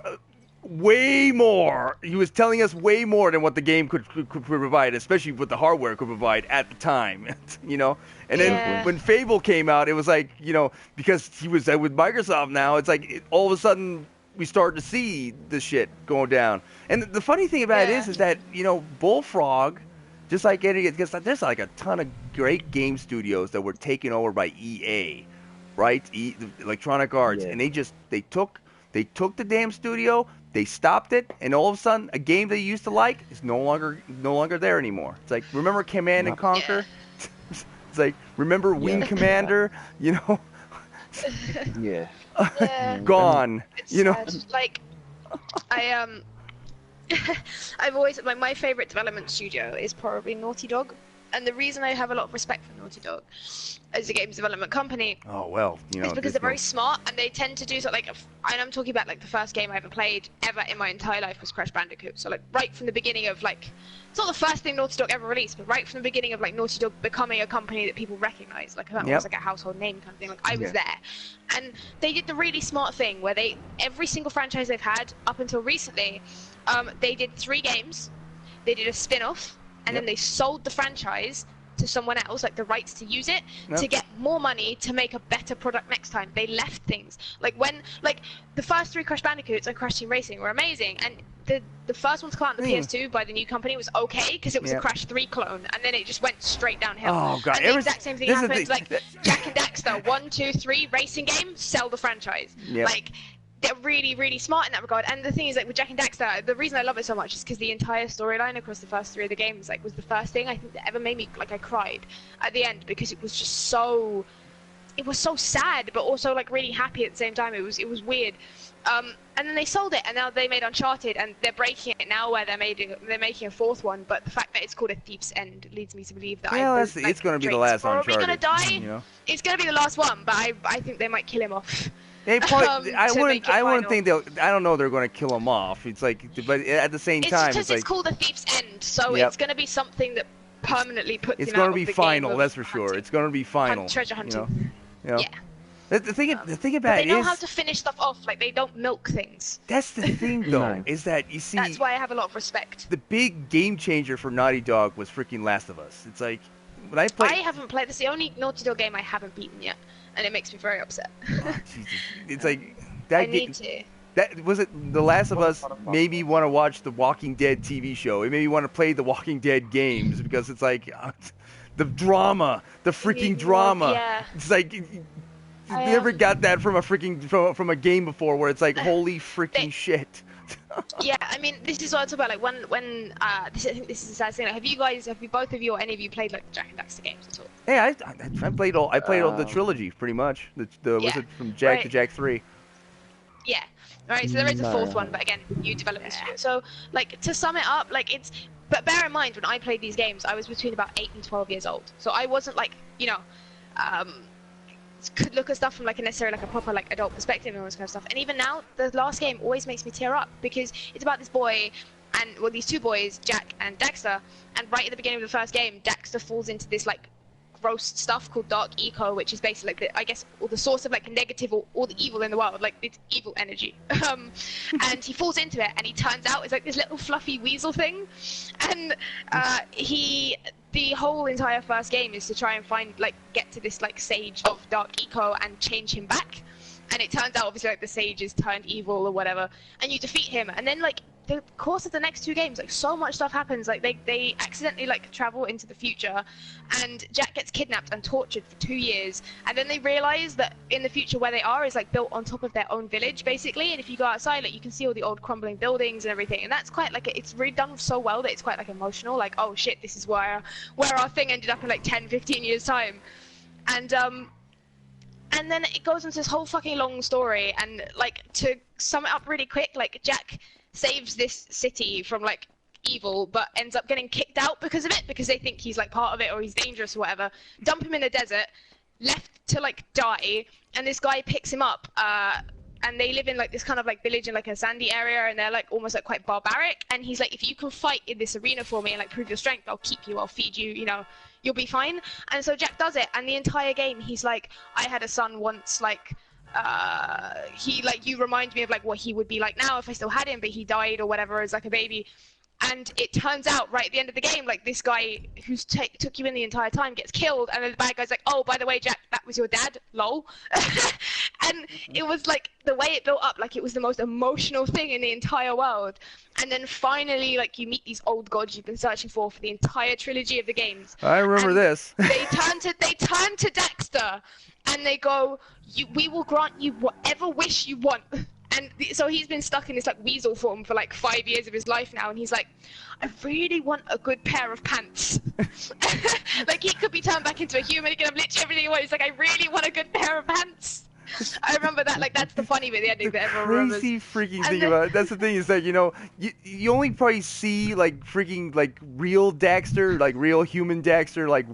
way more. He was telling us way more than what the game could provide, especially what the hardware could provide at the time, And then when Fable came out, it was like because he was with Microsoft now, it's like all of a sudden we started to see this shit going down. And the funny thing about it is that Bullfrog. Just like because there's like a ton of great game studios that were taken over by EA, right? Electronic Arts, and they took the damn studio, they stopped it, and all of a sudden a game they used to like is no longer there anymore. It's like, remember Command and Conquer? It's like, remember Wing Commander? Yeah. Gone. It's like I've always my favorite development studio is probably Naughty Dog, and the reason I have a lot of respect for Naughty Dog as a games development company. Oh well, is because they're very smart and they tend to do something like. And I'm talking about like the first game I ever played in my entire life was Crash Bandicoot. So like right from the beginning of like, it's not the first thing Naughty Dog ever released, but right from the beginning of like Naughty Dog becoming a company that people recognize, like that was like a household name kind of thing. Like I was there, and they did the really smart thing where every single franchise they've had up until recently. They did 3 games, they did a spin-off, and then they sold the franchise to someone else, like the rights to use it, to get more money to make a better product next time. They left things. Like the first 3 Crash Bandicoots and Crash Team Racing were amazing, and the first one to come out on the PS2 by the new company was okay, because it was a Crash 3 clone, and then it just went straight downhill. Oh god, and the exact same thing happened, like Jak and Daxter, 1, 2, 3 racing game, sell the franchise. Like, they're really, really smart in that regard. And the thing is, like, with Jak and Daxter, the reason I love it so much is because the entire storyline across the first 3 of the games, like, was the first thing I think that ever made me, like, I cried at the end, because it was just so, it was so sad, but also, like, really happy at the same time. It was weird. And then they sold it, and now they made Uncharted, and they're breaking it now where they're making a 4th one. But the fact that it's called A Thief's End leads me to believe that it's going to be the last Uncharted. Probably going to die. It's going to be the last one, but I think they might kill him off. They probably, I wouldn't think I don't know they're going to kill him off. It's like, but at the same time, it's called A Thief's End, so it's going to be something that permanently puts him out. It's going to be final, that's for sure. It's going to be final. Treasure hunting. Yeah. The thing about it is, they know how to finish stuff off. Like, they don't milk things. That's the thing, though, is that you see. That's why I have a lot of respect. The big game changer for Naughty Dog was freaking Last of Us. It's like when I played. I haven't played. This is the only Naughty Dog game I haven't beaten yet, and it makes me very upset. Oh, Jesus. It's like that. I need to. That was it. The Last of Us made me want to watch the Walking Dead TV show. It made me want to play the Walking Dead games because it's like the drama, the freaking drama. Yeah. It's like. You never got that from from a game before, where it's like, holy freaking shit. Yeah, I mean, this is what I talk about. Like when I think this is a sad thing. Like, have you both of you or any of you played like the Jak and Daxter games at all? Yeah, I played all the trilogy pretty much. Was it from Jak to Jak 3? Yeah. Right. So there is a 4th one, but again, new development studio. So like to sum it up, like it's. But bear in mind, when I played these games, I was between about 8 and 12 years old. So I wasn't like could look at stuff from like a proper like adult perspective and all this kind of stuff. And even now, the last game always makes me tear up because it's about this boy and these 2 boys, Jak and Daxter. And right at the beginning of the first game, Daxter falls into this like gross stuff called dark eco, which is basically like the source of like negative or all the evil in the world, like it's evil energy. And he falls into it, and he turns out it's like this little fluffy weasel thing, and the whole entire first game is to try and get to this like sage of dark eco and change him back. And it turns out obviously like the sage is turned evil or whatever, and you defeat him, and then like the course of the next 2 games, like so much stuff happens. Like they accidentally like travel into the future, and Jack gets kidnapped and tortured for 2 years, and then they realize that in the future where they are is like built on top of their own village basically, and if you go outside, like you can see all the old crumbling buildings and everything, and that's quite like it's really done so well that it's quite like emotional. Like, oh shit, this is where our thing ended up in like 10-15 years time, and then it goes into this whole fucking long story, and like to sum it up really quick, like Jack saves this city from like evil, but ends up getting kicked out because of it, because they think he's like part of it or he's dangerous or whatever. Dump him in a desert, left to like die, and this guy picks him up, and they live in like this kind of like village in like a sandy area, and they're like almost like quite barbaric, and he's like, if you can fight in this arena for me and like prove your strength, I'll keep you, I'll feed you, you know, you'll be fine. And so Jack does it, and the entire game he's like, I had a son once, like he like, you remind me of like what he would be like now if I still had him, but he died or whatever as like a baby. And it turns out right at the end of the game, like this guy who's took you in the entire time gets killed, and then the bad guy's like, oh, by the way, Jack, that was your dad, lol. And it was like the way it built up, like it was the most emotional thing in the entire world. And then finally, like you meet these old gods you've been searching for the entire trilogy of the games. I remember this. they turn to Dexter, and they go, we will grant you whatever wish you want. And so he's been stuck in this like weasel form for like 5 years of his life now, and he's like, I really want a good pair of pants. Like he could be turned back into a human, he can have literally everything he wants. He's like, I really want a good pair of pants. I remember that, like that's the funny bit, the ending that everyone remembers. Crazy freaking thing about it. That's the thing is that, you know, you only probably see like freaking like real Dexter, like real human Dexter, like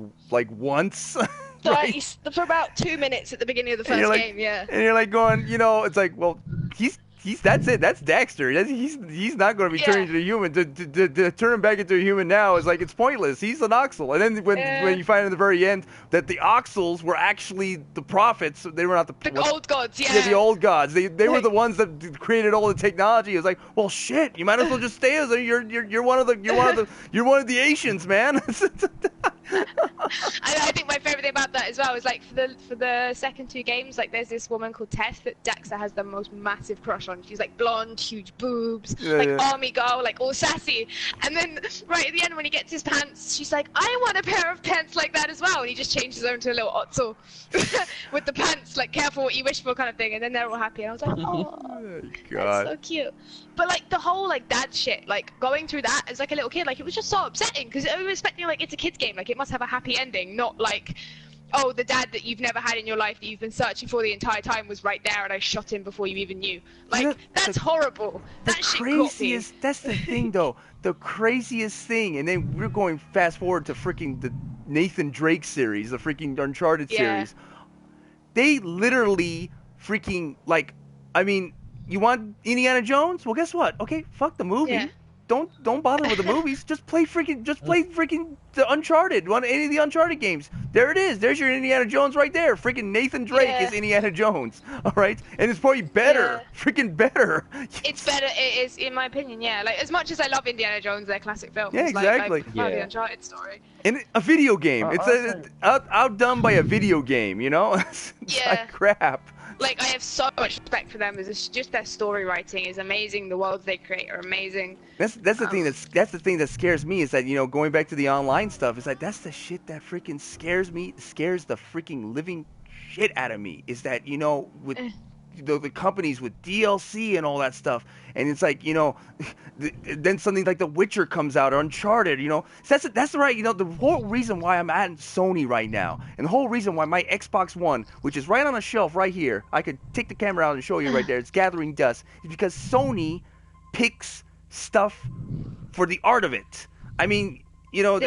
once. Right? For about 2 minutes at the beginning of the first game, yeah. And you're like going, you know, it's like, well, he's that's it. That's Dexter. He's not going to be turned into a human. To turn him back into a human now is like, it's pointless. He's an Oxel. And then when you find at the very end that the Oxels were actually the prophets, they were not the old gods. Yeah, the old gods. They were the ones that created all the technology. It's like, well, shit. You might as well just stay as you're one of the Asians, man. I think my favorite thing about that as well is like for the second 2 games, like there's this woman called Tess that Dexter has the most massive crush on. She's like blonde, huge boobs, army girl, like all sassy. And then right at the end when he gets his pants, she's like, I want a pair of pants like that as well. And he just changes her into a little Otso with the pants, like careful what you wish for kind of thing. And then they're all happy. And I was like, oh, God. That's so cute. But like the whole like dad shit, like going through that as like a little kid, like it was just so upsetting because I was expecting like it's a kid's game, like it must have a happy ending, not like, oh, the dad that you've never had in your life that you've been searching for the entire time was right there and I shot him before you even knew. Like that's horrible. That shit got me. That's the thing though. The craziest thing, and then we're going fast forward to freaking the Nathan Drake series, the freaking Uncharted series. They literally freaking like, I mean, you want Indiana Jones? Well, guess what? Okay, fuck the movie. Yeah. Don't bother with the movies. Just play freaking the Uncharted. Any of the Uncharted games. There it is. There's your Indiana Jones right there. Freaking Nathan Drake is Indiana Jones. All right, and it's probably better. Freaking better. It's better. It is, in my opinion. Yeah. Like as much as I love Indiana Jones, their classic films. Yeah, exactly. Like, I prefer the Uncharted story. And a video game. It's outdone by a video game. You know. It's like crap. Like, I have so much respect for them. It's just their story writing is amazing. The worlds they create are amazing. That's the thing the thing that scares me is that, you know, going back to the online stuff, is like that's the shit that freaking scares the freaking living shit out of me. Is that, you know, with the companies with DLC and all that stuff, and it's like, you know, then something like The Witcher comes out or Uncharted, you know. So that's right, you know, the whole reason why I'm at Sony right now, and the whole reason why my Xbox One, which is right on a shelf right here, I could take the camera out and show you right there, it's gathering dust, is because Sony picks stuff for the art of it. I mean, you know,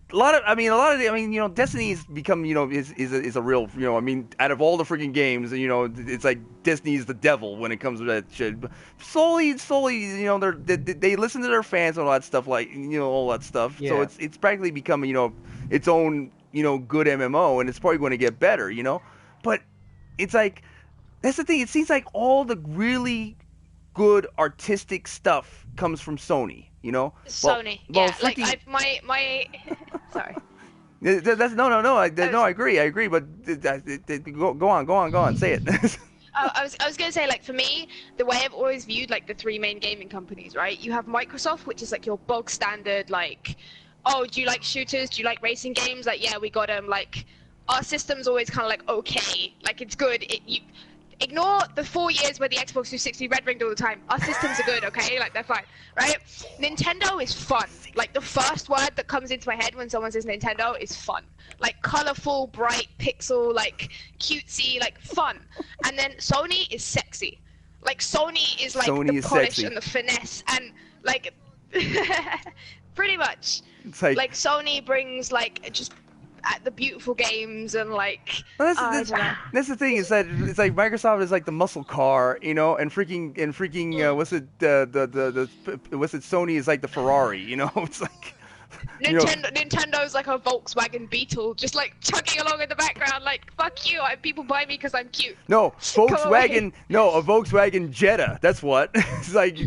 a lot of, you know, Destiny has become, you know, is a real, you know, I mean, out of all the freaking games, you know, it's like Destiny is the devil when it comes to that shit. But slowly, you know, they listen to their fans and all that stuff, like, you know, all that stuff. Yeah. So it's practically become, you know, its own, you know, good MMO, and it's probably going to get better, you know. But it's like, that's the thing. It seems like all the really good artistic stuff comes from Sony. You know, Sony. Like my sorry. That's no. I agree. But go on. Say it. I was gonna say, like, for me, the way I've always viewed like the three main gaming companies, right? You have Microsoft, which is like your bog standard, like, oh, do you like shooters? Do you like racing games? Like, yeah, we got them. Like, our system's always kind of like okay, like it's good. You ignore the 4 years where the Xbox 360 red ringed all the time. Our systems are good, okay? Like, they're fine, right? Nintendo is fun. Like, the first word that comes into my head when someone says Nintendo is fun. Like, colorful, bright, pixel, like, cutesy, like, fun. And then Sony is sexy. Like, Sony is like the polish sexy. And the finesse and, like, pretty much. It's like Sony brings, like, just the beautiful games and like well, that's the thing is that it's like Microsoft is like the muscle car, you know, and freaking what's it Sony is like the Ferrari, you know. It's like Nintendo's like a Volkswagen Beetle, just like chugging along in the background, like fuck you, people buy me because I'm cute. No, Volkswagen, no, a Volkswagen Jetta. That's what. It's like,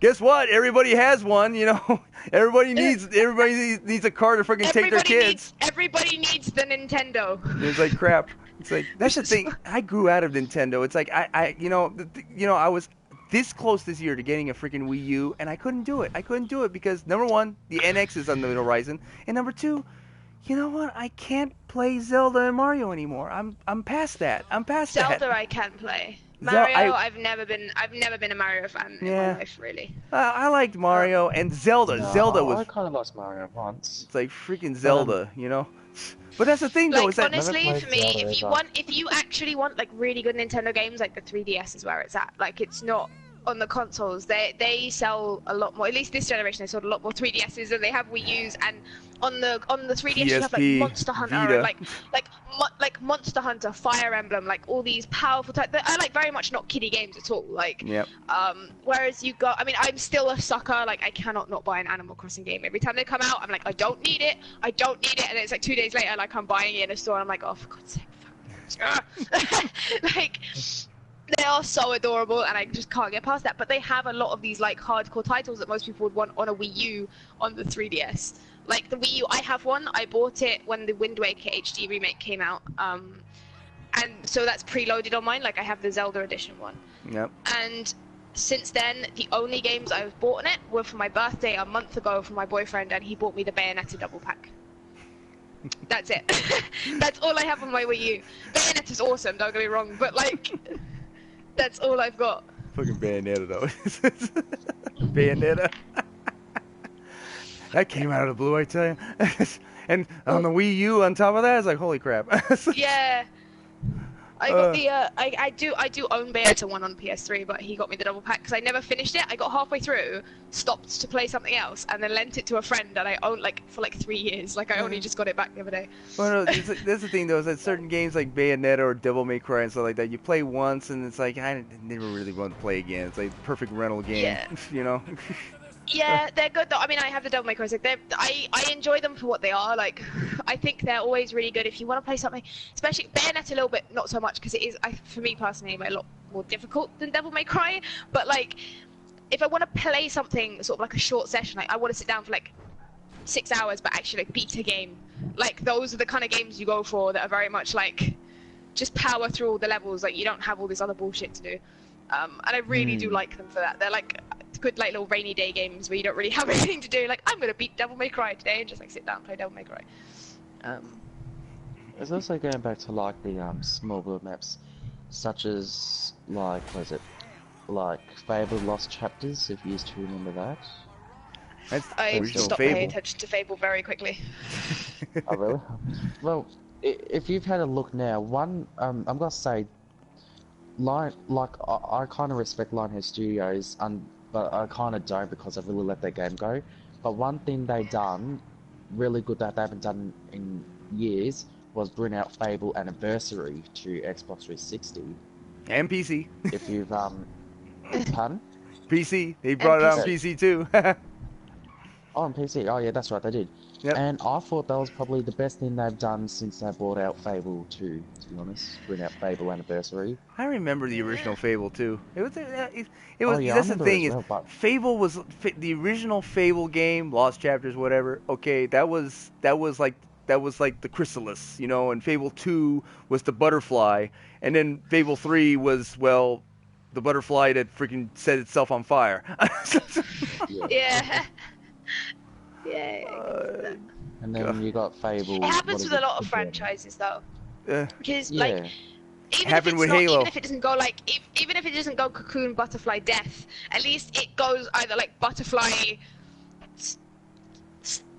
guess what? Everybody has one, you know. Everybody needs a car to freaking take their kids. Everybody needs the Nintendo. It's like crap. It's like that's the thing. I grew out of Nintendo. It's like I I was this close this year to getting a freaking Wii U, and I couldn't do it. I couldn't do it because number one, the NX is on the horizon, and number two, you know what? I can't play Zelda and Mario anymore. I'm past that. Zelda I can play. Mario, I've never been a Mario fan in my life, really. I liked Mario and Zelda. No, Zelda was. I kind of lost Mario once. It's like freaking Zelda, you know. But that's the thing, though. Like, is that honestly, for me, if you actually want like really good Nintendo games, like the 3DS is where it's at. Like, it's not on the consoles. They sell a lot more. At least this generation, they sold a lot more 3DSs than they have Wii U's. And on the 3DS, PSP, you have like Monster Hunter, and, like Monster Hunter, Fire Emblem, like all these powerful types. They're like very much not kiddie games at all. Like, whereas you got, I mean, I'm still a sucker. Like, I cannot not buy an Animal Crossing game. Every time they come out, I'm like, I don't need it, and then it's like 2 days later, like I'm buying it in a store, and I'm like, oh, for God's sake, like. They are so adorable, and I just can't get past that. But they have a lot of these like hardcore titles that most people would want on a Wii U on the 3DS. Like the Wii U, I have one. I bought it when the Wind Waker HD remake came out, and so that's preloaded on mine. Like I have the Zelda edition one. Yep. And since then, the only games I've bought on it were for my birthday a month ago for my boyfriend, and he bought me the Bayonetta double pack. That's it. That's all I have on my Wii U. Bayonetta's awesome. Don't get me wrong, but like. That's all I've got. Fucking Bayonetta, though. Bayonetta. That came out of the blue, I tell you. And on the Wii U, on top of that, it's like, holy crap. Yeah. I got the I do own Bayonetta 1 on PS3, but he got me the double pack because I never finished it. I got halfway through, stopped to play something else, and then lent it to a friend, and I owned for 3 years. Like I only just got it back the other day. Well, no, that's the thing though, is that certain games like Bayonetta or Devil May Cry and stuff like that, you play once and it's like I never really want to play again. It's like a perfect rental game, you know. Yeah, they're good though. I mean, I have the Devil May Cry. Like, I enjoy them for what they are. Like, I think they're always really good if you want to play something. Especially Bayonetta a little bit, not so much because it is, for me personally, a lot more difficult than Devil May Cry. But like, if I want to play something sort of like a short session, like I want to sit down for like 6 hours, but actually like beat a game. Like those are the kind of games you go for that are very much like just power through all the levels. Like you don't have all this other bullshit to do. And I really do like them for that. They're like good like little rainy day games where you don't really have anything to do. Like I'm gonna beat Devil May Cry today and just like sit down and play Devil May Cry. It's also going back to like the small world maps, such as like like Fable Lost Chapters. If you used to remember that. I stopped paying attention to Fable very quickly. Oh really? Well, if you've had a look now, I'm gonna say. I kind of respect Lionhead Studios, but I kind of don't because I've really let their game go. But one thing they done really good that they haven't done in years was bring out Fable Anniversary to Xbox 360 and PC. If you've pardon? PC, they brought it out on PC too. Oh, on PC. Oh yeah, that's right, they did. Yep. And I thought that was probably the best thing they've done since they brought out Fable 2, to be honest. Bring out Fable Anniversary. I remember the original Fable too. It was yeah, that's the thing Fable was the original Fable game, Lost Chapters, whatever. Okay, that was like like the chrysalis, you know, and Fable 2 was the butterfly, and then Fable 3 was, well, the butterfly that freaking set itself on fire. Yeah. And then you got Fable. It happens with a lot of franchises, though. Because, like, even if it doesn't go like, even if it doesn't go Cocoon Butterfly Death, at least it goes either like Butterfly,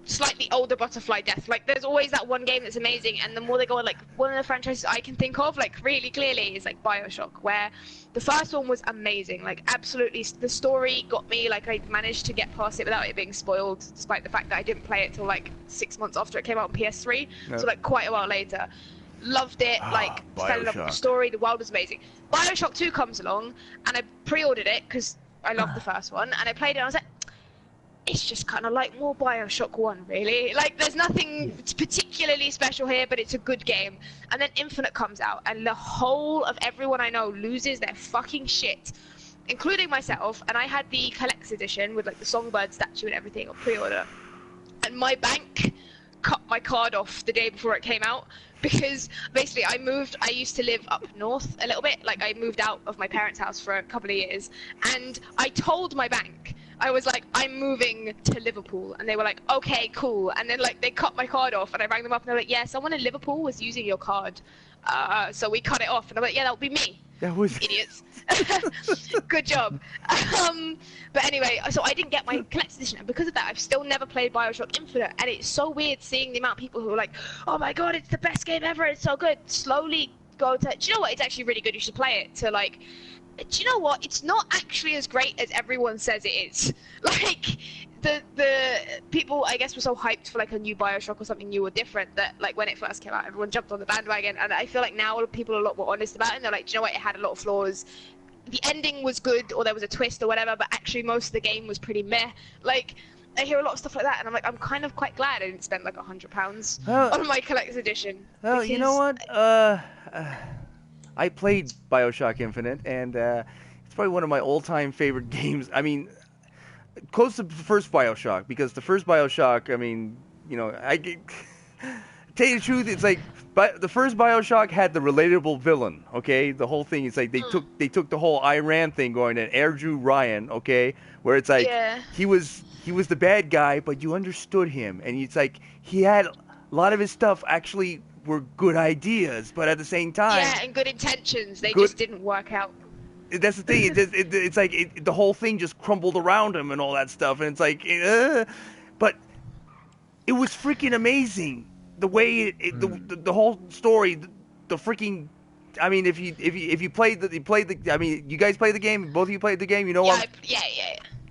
slightly older Butterfly Death. Like, there's always that one game that's amazing, and the more they go on, like, one of the franchises I can think of, like, really clearly is like BioShock, where the first one was amazing. Like, absolutely, the story got me. Like, I managed to get past it without it being spoiled, despite the fact that I didn't play it till like 6 months after it came out on PS3, so like quite a while later. Loved it, like, fell in love with the story, the world was amazing. BioShock 2 comes along, and I pre-ordered it, because I loved the first one, and I played it, and I was like, it's just kind of like more BioShock 1, really. Like, there's nothing particularly special here, but it's a good game. And then Infinite comes out, and the whole of everyone I know loses their fucking shit, including myself, and I had the Collector's Edition with, like, the Songbird statue and everything on pre-order. And my bank cut my card off the day before it came out, because basically I used to live up north a little bit, like I moved out of my parents' house for a couple of years, and I told my bank, I was like, I'm moving to Liverpool, and they were like, okay, cool, and then like they cut my card off, and I rang them up, and they're like, yeah, someone in Liverpool was using your card, so we cut it off, and I'm like, yeah, that would be me. That was idiots. Good job. But anyway, so I didn't get my collector's edition, and because of that, I've still never played BioShock Infinite, and it's so weird seeing the amount of people who are like, oh my god, it's the best game ever, it's so good, slowly go to, do you know what, it's actually really good, you should play it, to like, do you know what, it's not actually as great as everyone says it is. Like, the people, I guess, were so hyped for like a new BioShock or something new or different that like when it first came out, everyone jumped on the bandwagon, and I feel like now people are a lot more honest about it, and they're like, do you know what, it had a lot of flaws. The ending was good, or there was a twist or whatever, but actually most of the game was pretty meh. Like, I hear a lot of stuff like that, and I'm like, I'm kind of quite glad I didn't spend like £100 on my collector's edition. Well, you know what? I played BioShock Infinite, and it's probably one of my all-time favorite games. I mean, close to the first BioShock, because the first BioShock, I mean, you know, tell you the truth, it's like, but the first BioShock had the relatable villain, okay? The whole thing, it's like they took the whole Iran thing going, and Andrew Ryan, okay? Where it's like, he was the bad guy, but you understood him, and it's like, he had a lot of his stuff actually were good ideas, but at the same time... Yeah, and good intentions, they just didn't work out. That's the thing, it's like, the whole thing just crumbled around him and all that stuff, and it's like, but it was freaking amazing. The way the whole story, the freaking, I mean, if you played the, I mean, you guys played the game, both of you played the game, you know what? Yeah.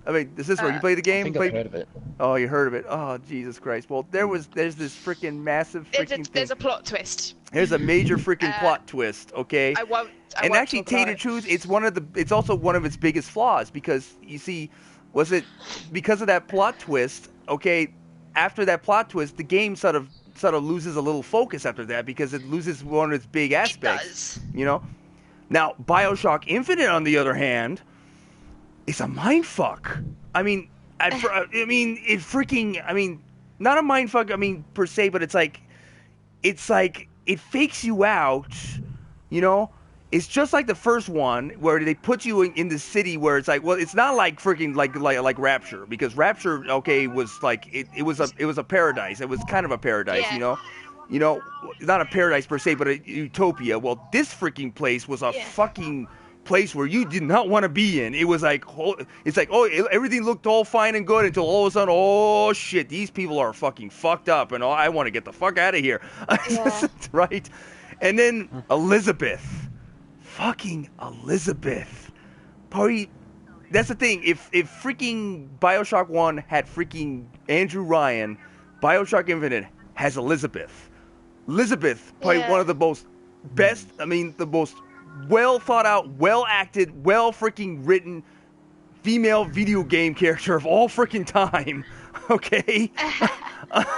I mean, is this where you played the game? I think I've heard of it. Oh, you heard of it? Oh, Jesus Christ! Well, there's this freaking massive freaking There's a plot twist. There's a major freaking plot twist. Okay. I won't actually, tell you the truth, it's also one of its biggest flaws, because you see, was it because of that plot twist? Okay, after that plot twist, the game sort of loses a little focus after that, because it loses one of its big aspects. It does. You know. Now, BioShock Infinite, on the other hand, is a mindfuck. I mean, it freaking. I mean, not a mindfuck. I mean, per se, but it's like it fakes you out. You know, it's just like the first one where they put you in the city where it's like, well, it's not like freaking like Rapture, because Rapture, okay, was like it was a paradise. It was kind of a paradise, you know, not a paradise per se, but a utopia. Well, this freaking place was a fucking place where you did not want to be in. It was like, everything looked all fine and good until all of a sudden, oh shit, these people are fucking fucked up, and I want to get the fuck out of here. Yeah. Right? And then fucking Elizabeth. Party. That's the thing. If freaking BioShock 1 had freaking Andrew Ryan, BioShock Infinite has Elizabeth. Elizabeth, probably one of the most best, I mean, the most well thought out, well acted, well freaking written female video game character of all freaking time. Okay?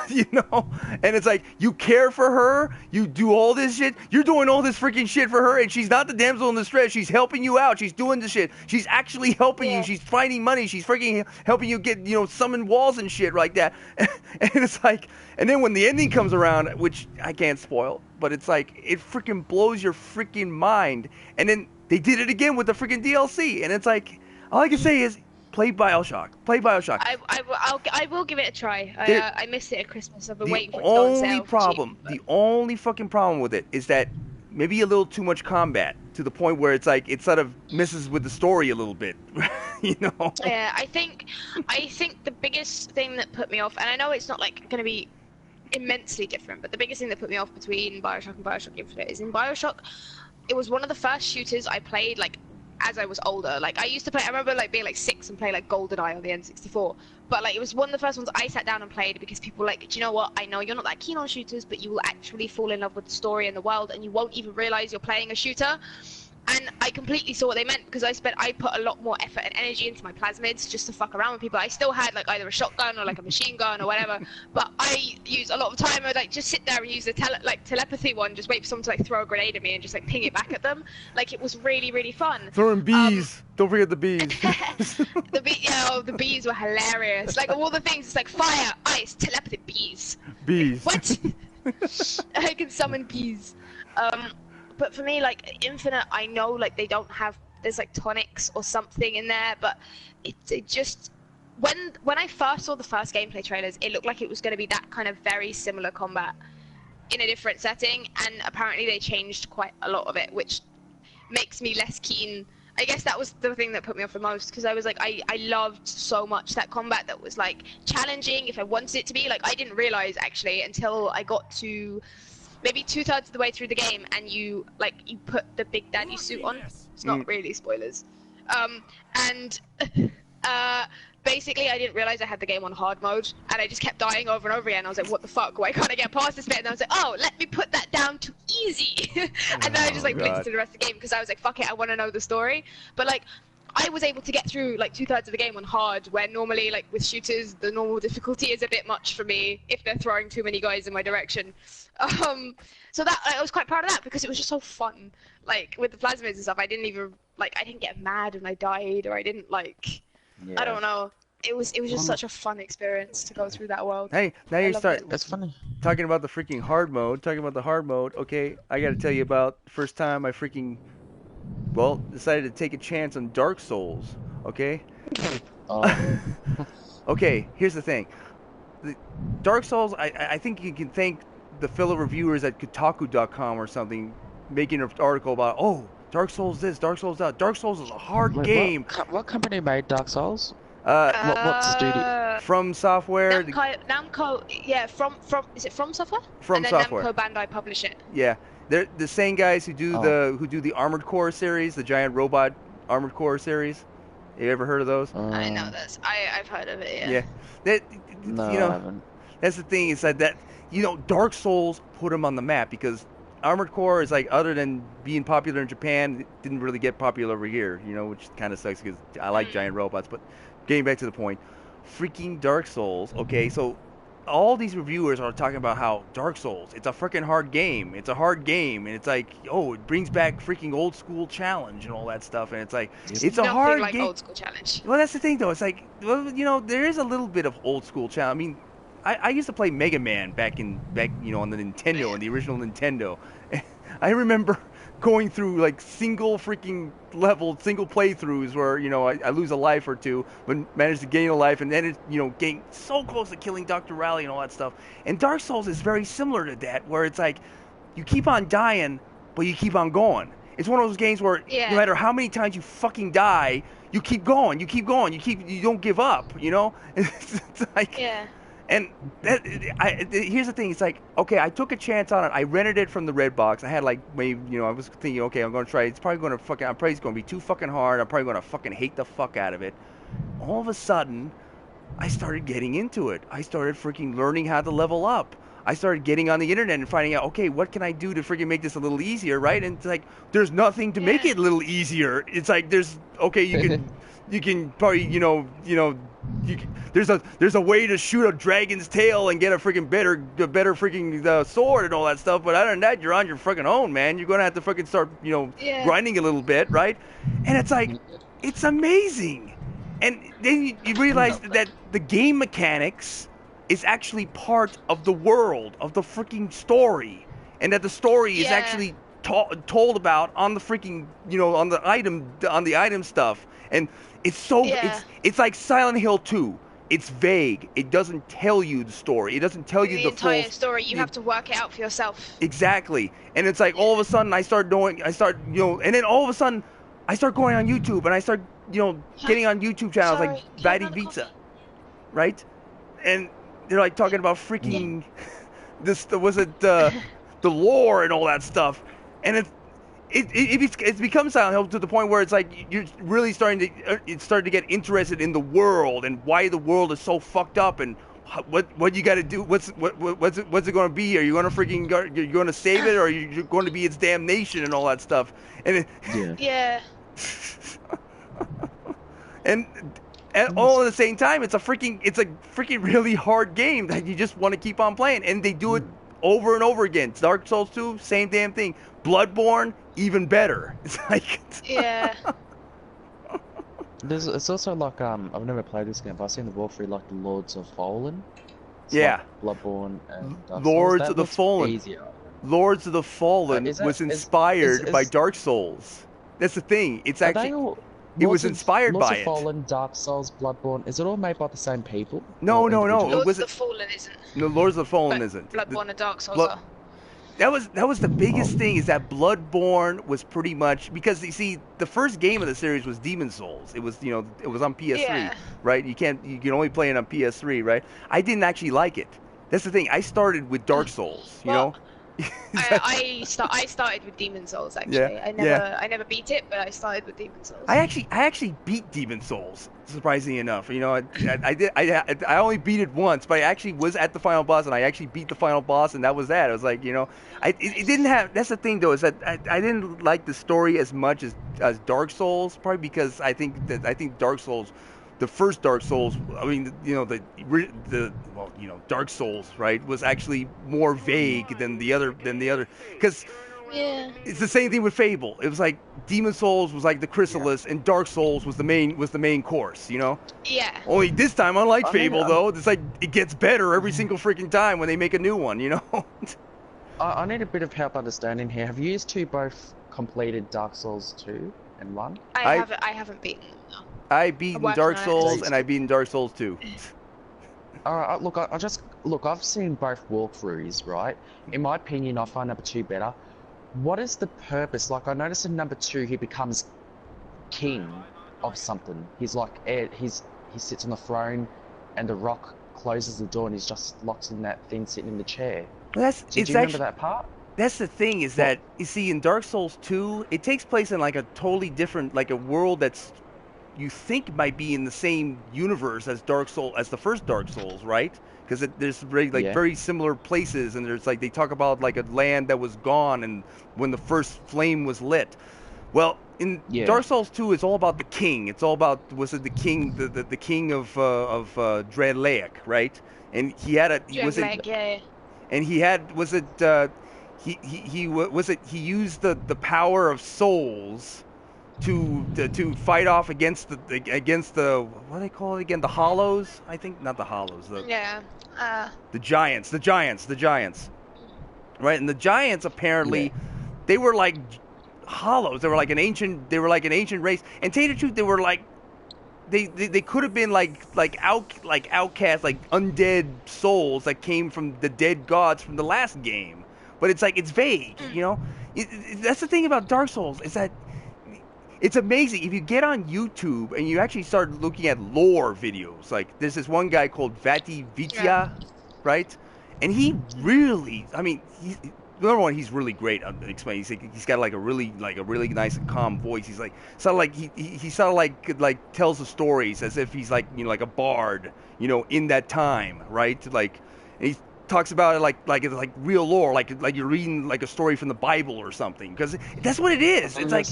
You know? And it's like, you care for her, you do all this shit, you're doing all this freaking shit for her, and she's not the damsel in distress, she's helping you out, she's doing the shit, she's actually helping you, she's finding money, she's freaking helping you get, you know, summon walls and shit like that. And it's like, and then when the ending comes around, which I can't spoil, but it's like, it freaking blows your freaking mind. And then they did it again with the freaking DLC, and it's like, all I can say is, play Bioshock. Play Bioshock. I will give it a try. I missed it at Christmas. I've been waiting for it to go on sale. The only fucking problem with it is that maybe a little too much combat to the point where it's like it sort of misses with the story a little bit. You know? Yeah, I think the biggest thing that put me off, and I know it's not like going to be immensely different, but the biggest thing that put me off between Bioshock and Bioshock Infinite is in Bioshock, it was one of the first shooters I played like as I was older. Like I used to play, I remember like being like 6 and play like GoldenEye on the N64, but like it was one of the first ones I sat down and played because people were like, do you know what, I know you're not that keen on shooters, but you will actually fall in love with the story and the world and you won't even realize you're playing a shooter. And I completely saw what they meant, because I put a lot more effort and energy into my plasmids just to fuck around with people. I still had like either a shotgun or like a machine gun or whatever, but I used a lot of time. I would like just sit there and use the telepathy one, just wait for someone to like throw a grenade at me and just like ping it back at them. Like it was really, really fun. Throwing bees. Don't forget the bees. The bees were hilarious. Like of all the things, it's like fire, ice, telepathy, bees. Bees. What? I can summon bees. But for me, like Infinite, I know like they don't have, there's like tonics or something in there, but it just, when I first saw the first gameplay trailers, it looked like it was going to be that kind of very similar combat in a different setting, and apparently they changed quite a lot of it, which makes me less keen. I guess that was the thing that put me off the most, because I was like, I loved so much that combat that was like challenging if I wanted it to be. Like I didn't realize actually until I got to maybe 2/3 of the way through the game, and you put the Big Daddy suit on. It's not really spoilers. Basically I didn't realize I had the game on hard mode, and I just kept dying over and over again. I was like, what the fuck? Why can't I get past this bit? And I was like, oh, let me put that down to easy. And then I just like blitzed to the rest of the game because I was like, fuck it, I want to know the story. But like, I was able to get through like 2/3 of the game on hard, where normally like with shooters the normal difficulty is a bit much for me if they're throwing too many guys in my direction. So that I was quite proud of that, because it was just so fun. Like with the plasmids and stuff, I didn't get mad when I died, or I didn't like, I don't know. It was just such a fun experience to go through that world. Hey, now you start. That's funny. Talking about the freaking hard mode. Talking about the hard mode. Okay, I got to tell you about the first time I freaking, decided to take a chance on Dark Souls. Okay. Okay, here's the thing. The Dark Souls, I think you can thank the fellow reviewers at Kotaku.com or something, making an article about, Dark Souls this, Dark Souls that. Dark Souls is a hard game. What company made Dark Souls? What studio? From Software. Namco, yeah, from is it From Software? From and then Software. Namco Bandai publish it. Yeah, they're the same guys who do the Armored Core series, the giant robot Armored Core series. You ever heard of those? I know this. I've heard of it. Yeah. No, I haven't. That's the thing, is that Dark Souls put them on the map, because Armored Core is like, other than being popular in Japan, it didn't really get popular over here, which kind of sucks because I like giant robots. But getting back to the point, freaking Dark Souls. Okay, so all these reviewers are talking about how Dark Souls, it's a freaking hard game. It's a hard game, and it's like, it brings back freaking old school challenge and all that stuff. And it's like, it's a hard like game. Old school challenge. Well, that's the thing though. It's like, there is a little bit of old school challenge. I mean, I used to play Mega Man back on the Nintendo, on the original Nintendo. I remember going through like single playthroughs where I lose a life or two, but manage to gain a life, and then getting so close to killing Dr. Rally and all that stuff. And Dark Souls is very similar to that, where it's like you keep on dying, but you keep on going. It's one of those games where no matter how many times you fucking die, you keep going, you don't give up. It's like, yeah. And here's the thing. It's like, okay, I took a chance on it. I rented it from the Red Box. I had I was thinking, okay, I'm going to try it. I'm probably going to be too fucking hard. I'm probably going to fucking hate the fuck out of it. All of a sudden, I started getting into it. I started freaking learning how to level up. I started getting on the internet and finding out, okay, what can I do to freaking make this a little easier, right? And it's like, there's nothing to make it a little easier. It's like, you can probably, there's a way to shoot a dragon's tail and get a freaking better freaking sword and all that stuff. But other than that, you're on your freaking own, man. You're gonna have to freaking start, grinding a little bit, right? And it's like, it's amazing. And then you realize that the game mechanics is actually part of the world, of the freaking story, and that the story is actually told about on the freaking, on the item stuff. And it's so it's like Silent Hill 2. It's vague. It doesn't tell you the story. It doesn't tell you the entire full story. You have to work it out for yourself. Exactly. And it's like all of a sudden and then all of a sudden I start going on YouTube and I start, getting on YouTube channels like Batty Pizza, right? And they're like talking about freaking the lore and all that stuff, and it's become Silent Hill to the point where it's like you're really starting to get interested in the world and why the world is so fucked up and what you got to do. What's it going to be? Are you going to you're going to save it, or are you going to be its damnation and all that stuff? And and all at the same time, it's a freaking really hard game that you just want to keep on playing, and they do it over and over again. Dark Souls 2, same damn thing. Bloodborne, even better. It's like it's also like I've never played this game, but I've seen the walkthrough like the Lords of Fallen. It's like Bloodborne and Dark Lords Souls. of the Fallen. Easier. Lords of the Fallen was inspired by Dark Souls. That's the thing. It's actually. It was inspired by it. Lords of Fallen, Dark Souls, Bloodborne. Is it all made by the same people? No. Lords of the Fallen isn't. No, Lords of the Fallen isn't. Bloodborne and Dark Souls are. That was the biggest thing, is that Bloodborne was pretty much, because you see the first game of the series was Demon Souls. It was it was on PS3, right? You can only play it on PS3, right? I didn't actually like it. That's the thing. I started with Dark Souls, I started with Demon Souls actually. I never beat it, but I started with Demon Souls. I actually beat Demon Souls, surprisingly enough. I only beat it once, but I actually was at the final boss, and I actually beat the final boss, and that was that. I was like, it didn't have. That's the thing though, is that I didn't like the story as much as Dark Souls, probably because I think Dark Souls. The first Dark Souls, Dark Souls, right, was actually more vague than the other, because it's the same thing with Fable. It was like Demon Souls was like the chrysalis, and Dark Souls was the main course, Yeah. Only this time, unlike Fable, though, it's like it gets better every single freaking time when they make a new one, I need a bit of help understanding here. Have you two both completed Dark Souls 2 and 1? I haven't beaten them, no. I beaten Dark Souls and I beaten Dark Souls 2. Alright, look, I've seen both walkthroughs, right? In my opinion, I find number 2 better. What is the purpose? Like, I noticed in number 2, he becomes king of something. He's like, he sits on the throne, and the rock closes the door, and he's just locked in that thing sitting in the chair. Do you remember that part? That's the thing, is that, you see, in Dark Souls 2, it takes place in like a totally different, like a world that's you think might be in the same universe as the first Dark Souls, right? Because there's very similar places, and there's like they talk about like a land that was gone and when the first flame was lit. Well, in Dark Souls 2, it's all about the king. It's all about the king, the king of Drelaic, right? And he had he used the power of souls to fight off against the what do they call it again? The Hollows, I think. Not the Hollows. The Giants. Right, and the Giants apparently they were like Hollows. They were like an ancient race. And tell you the truth, they were like they could have been like outcasts, like undead souls that came from the dead gods from the last game. But it's like it's vague, That's the thing about Dark Souls, is that it's amazing. If you get on YouTube and you actually start looking at lore videos, like there's this one guy called Vati Vitya, right? And he really, number one, he's really great at explaining. He's got like a really nice and calm voice. He's like he sort of like tells the stories as if he's like like a bard, in that time, right? Like, and talks about it like it's like real lore, like you're reading like a story from the Bible or something, because that's what it is. It's like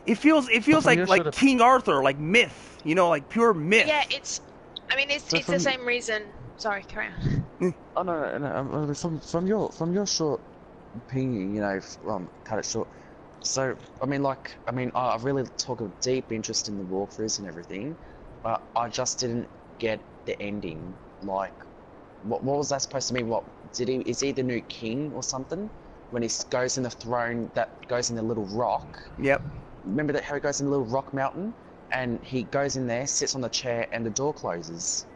it feels like King Arthur, like myth, like pure myth. Yeah, it's the same reason. Sorry, carry on. Oh no. From your short opinion, cut it short. So I really took a deep interest in the walkthroughs and everything, but I just didn't get the ending. Like, what was that supposed to mean? Is he the new king or something? When he goes in the throne that goes in the little rock. Yep. Remember that how he goes in the little rock mountain, and he goes in there, sits on the chair, and the door closes.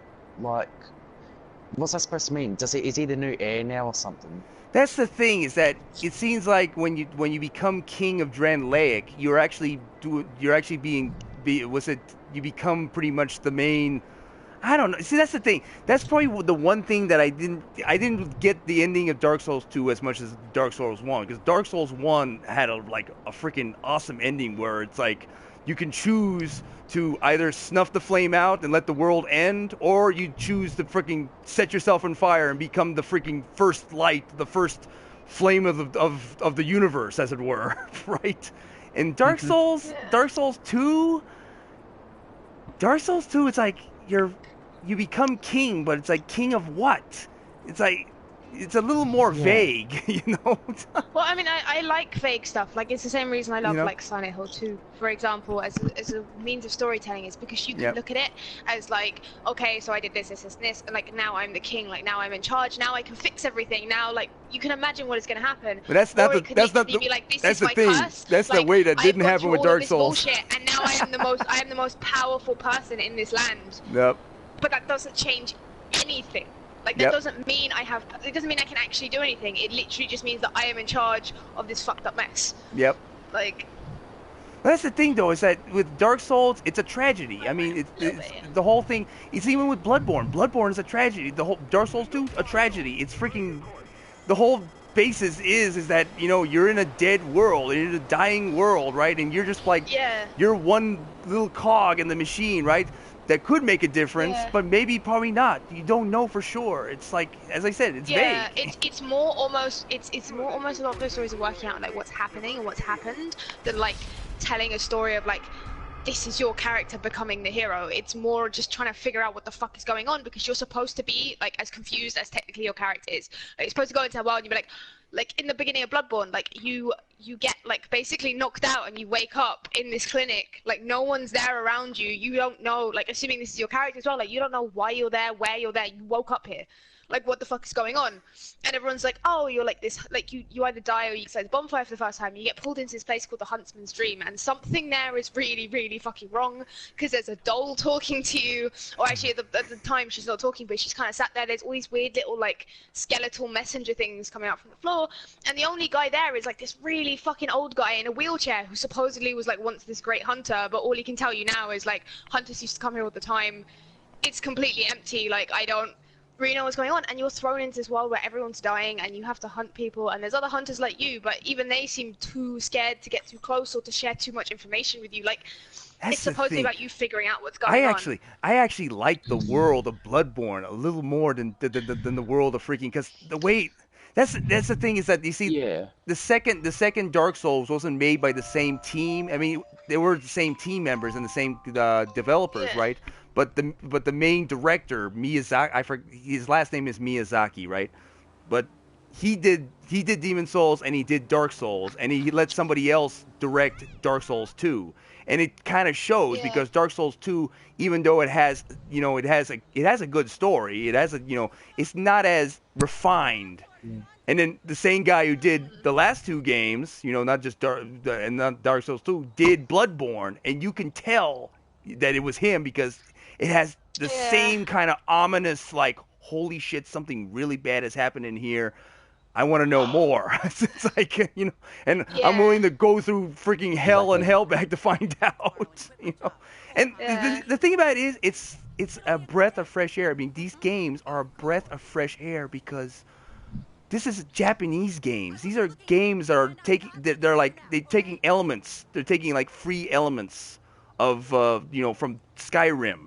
Like, what's that supposed to mean? Is he the new heir now or something? That's the thing, is that it seems like when you become king of Dranlaic, you become pretty much the main. I don't know. See, that's the thing. That's probably the one thing that I didn't get the ending of Dark Souls 2 as much as Dark Souls 1, because Dark Souls 1 had a freaking awesome ending where it's like you can choose to either snuff the flame out and let the world end, or you choose to freaking set yourself on fire and become the freaking first light, the first flame of the universe, as it were, right? And Dark Souls 2, it's like you become king, but it's like king of what? It's like it's a little more vague, Well, I like vague stuff. Like, it's the same reason I love like Silent Hill 2, for example, as a means of storytelling, is because you can look at it as like, okay, so I did this, and like now I'm the king, like now I'm in charge, now I can fix everything. Now, like, you can imagine what is going to happen. But that's the thing. That's the way that didn't happen with Dark Souls. Bullshit, and now I am the most powerful person in this land. Yep. But that doesn't change anything. Like, that doesn't mean it doesn't mean I can actually do anything. It literally just means that I am in charge of this fucked up mess. Yep. Like, that's the thing, though, is that with Dark Souls, it's a tragedy. I mean, it's the whole thing. It's even with Bloodborne. Bloodborne is a tragedy. The whole Dark Souls 2, a tragedy. It's freaking. The whole basis is that you're in a dead world, in a dying world, right? And you're just like you're one little cog in the machine, right? That could make a difference, but probably not. You don't know for sure. It's like, as I said, it's vague. It's more almost about those stories of working out like what's happening and what's happened than like telling a story of like, this is your character becoming the hero. It's more just trying to figure out what the fuck is going on, because you're supposed to be like as confused as technically your character is. Like, you're supposed to go into a world and you be like in the beginning of Bloodborne, like you get like basically knocked out and you wake up in this clinic, like no one's there around you. You don't know, like, assuming this is your character as well, like you don't know why you're there, where you're there. You woke up here. Like, what the fuck is going on? And everyone's like, oh, you're like this, like you either die or you set the bonfire for the first time. You get pulled into this place called the Huntsman's Dream, and something there is really, really fucking wrong, because there's a doll talking to you, or actually at the time she's not talking, but she's kind of sat there. There's all these weird little like skeletal messenger things coming out from the floor, and the only guy there is like this really fucking old guy in a wheelchair who supposedly was like once this great hunter, but all he can tell you now is like, hunters used to come here all the time. It's completely empty. Like, I don't really know what's going on, and you're thrown into this world where everyone's dying and you have to hunt people, and there's other hunters like you, but even they seem too scared to get too close or to share too much information with you. Like, it's supposed to be about you figuring out what's going on. I actually like the world of Bloodborne a little more than the world of freaking, because the way that's the thing, is that you see the second Dark Souls wasn't made by the same team. I mean, they were the same team members and the same developers, right? But the main director, Miyazaki, his last name is Miyazaki, right? But he did Demon Souls and he did Dark Souls, and he let somebody else direct Dark Souls 2. And it kind of shows, because Dark Souls 2, even though it has a good story, it's not as refined. And then the same guy who did the last two games, not just Dark Souls 2, did Bloodborne, and you can tell that it was him, because it has the same kind of ominous, like, holy shit, something really bad has happened in here. I want to know more. It's like, and I'm willing to go through freaking hell and hell back to find out, And the thing about it is, it's a breath of fresh air. I mean, these games are a breath of fresh air, because this is Japanese games. These are games that are they're taking elements. They're taking like free elements of from Skyrim.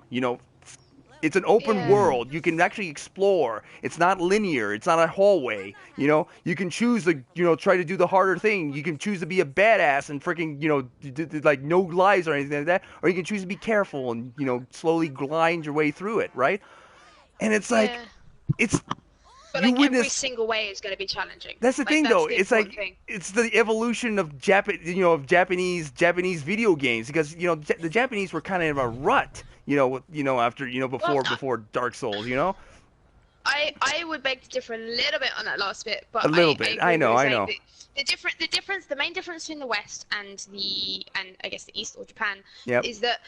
It's an open world. You can actually explore. It's not linear. It's not a hallway. You know, you can choose to, try to do the harder thing. You can choose to be a badass and freaking, like no lies or anything like that. Or you can choose to be careful and, slowly grind your way through it, right? And it's like, it's... But like every single way is going to be challenging. That's the thing, though. It's like it's the evolution of Japanese video games, because the Japanese were kind of in a rut, after before Dark Souls, I would beg to differ a little bit on that last bit, but a little bit. I know. The main difference between the West and I guess the East or Japan is that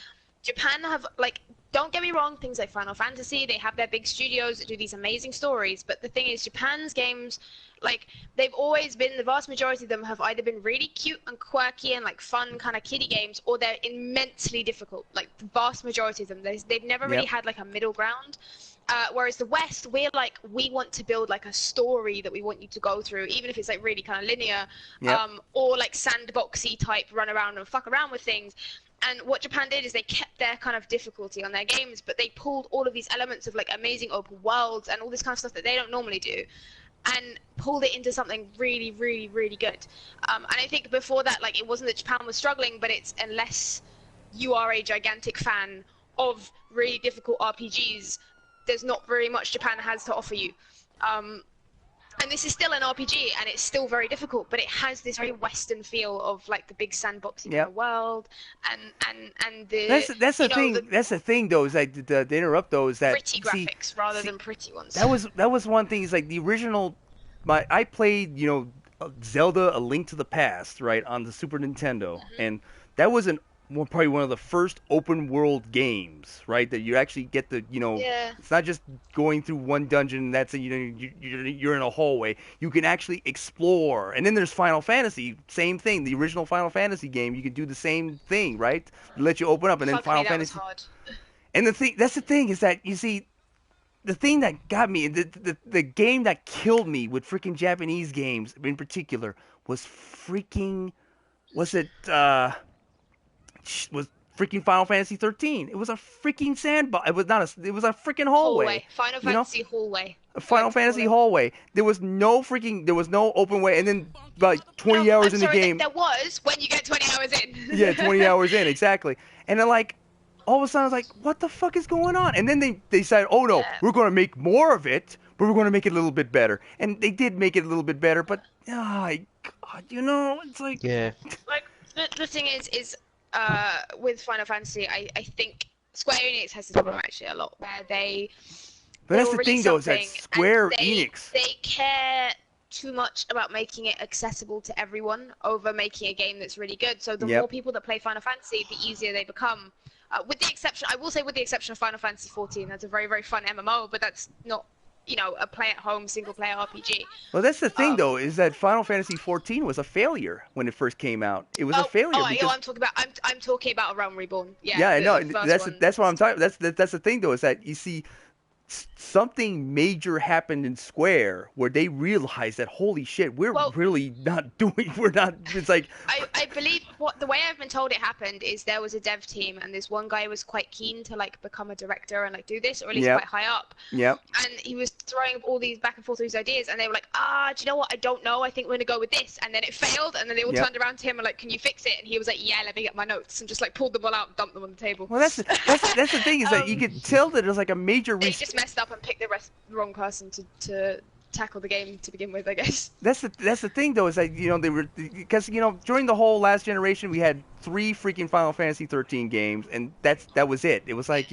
Japan have, like, don't get me wrong, things like Final Fantasy, they have their big studios that do these amazing stories, but the thing is, Japan's games, like, they've always been, the vast majority of them have either been really cute and quirky and, like, fun kind of kiddie games, or they're immensely difficult. Like, the vast majority of them, they've never really had, like, a middle ground. Whereas the West, we're like, we want to build like a story that we want you to go through, even if it's like really kind of linear, or like sandboxy type, run around and fuck around with things. And what Japan did is they kept their kind of difficulty on their games, but they pulled all of these elements of like amazing open worlds and all this kind of stuff that they don't normally do, and pulled it into something really, really, really good. And I think before that, like, it wasn't that Japan was struggling, but it's, unless you are a gigantic fan of really difficult RPGs, there's not very much Japan has to offer you. And this is still an RPG, and it's still very difficult, but it has this very Western feel of like the big sandboxy kind of world, and the that's the thing. That's the thing, though. Is like to interrupt, though, is that pretty graphics rather than pretty ones. That was one thing. Is like the original. I played Zelda: A Link to the Past, right, on the Super Nintendo, and that was probably one of the first open world games, right? That you actually get the, it's not just going through one dungeon. That's you're in a hallway. You can actually explore. And then there's Final Fantasy, same thing. The original Final Fantasy game, you could do the same thing, right? Let you open up, and then Final Fantasy. Was hard. And that's the thing, is that, you see, the thing that got me, the game that killed me with freaking Japanese games in particular was freaking freaking Final Fantasy 13. It was a freaking sandbox. It was a freaking hallway. Final Fantasy hallway. A Final Fantasy hallway. There was no open way, and then like 20 hours in the game. There was when you get 20 hours in. Yeah, 20 hours in, exactly. And then like all of a sudden I was like, what the fuck is going on? And then they decided, oh no, we're going to make more of it, but we're going to make it a little bit better. And they did make it a little bit better, but God, it's like like the thing is with Final Fantasy, I think Square Enix has this problem actually a lot, where they. But that's the thing, though, is that Square Enix. They care too much about making it accessible to everyone over making a game that's really good. So the more people that play Final Fantasy, the easier they become. With the exception of Final Fantasy 14, that's a very, very fun MMO, but that's not, a play-at-home single-player RPG. Well, that's the thing, though, is that Final Fantasy 14 was a failure when it first came out. It was a failure. I'm talking about A Realm Reborn. Yeah, I know. That's what I'm talking. That's the thing, though, is that you see. Something major happened in Square where they realized that, holy shit, we're not. It's like I believe the way I've been told it happened is there was a dev team, and this one guy was quite keen to like become a director and like do this, or at least quite high up. Yeah. And he was throwing all these back and forth these ideas, and they were like, do you know what? I don't know. I think we're gonna go with this. And then it failed, and then they all turned around to him and like, can you fix it? And he was like, yeah, let me get my notes, and just like pulled them all out and dumped them on the table. Well, that's the thing, is that you could tell that it was like a major. They just messed up and picked the wrong person to tackle the game to begin with, I guess. That's the thing, though, is that they were, because during the whole last generation we had 3 freaking Final Fantasy 13 games, and that was it. It was like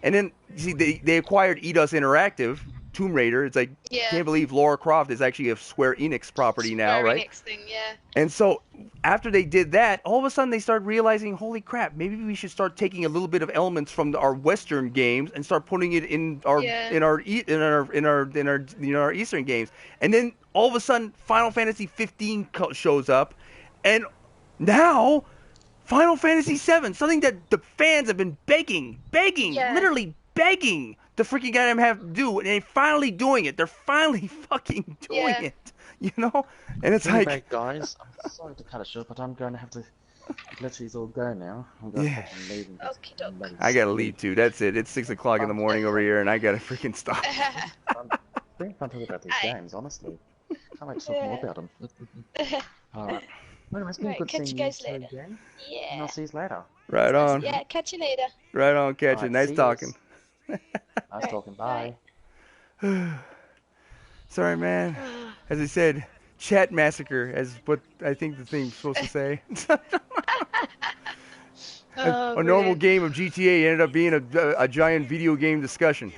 and then you see they acquired Eidos Interactive, Tomb Raider. It's like, can't believe Lara Croft is actually a Square Enix property now, right? Square Enix thing, yeah. And so after they did that, all of a sudden they started realizing, holy crap, maybe we should start taking a little bit of elements from our Western games and start putting it in our Eastern games. And then all of a sudden Final Fantasy 15 shows up, and now Final Fantasy 7, something that the fans have been begging, literally begging the freaking guy have to do, and they're finally doing it. They're finally fucking doing it, And it's like, guys, I'm sorry to cut it short, but I'm going to have to Literally, all go now. I'm gonna fucking leave and Okie doke. I gotta leave too. That's it. It's 6 o'clock in the morning over here, and I gotta freaking stop. It's been fun talking about these games, honestly. Can't wait to talk more about them. Alright. Well, it's been good catch seeing you guys two later. again. Yeah. And I'll see you later. Right on. Yeah, catch you later. Right on, catch it. Nice talking. Nice talking. Bye. Sorry, man. As I said, Chat Massacre, as what I think the thing's supposed to say. A normal game of GTA ended up being a giant video game discussion.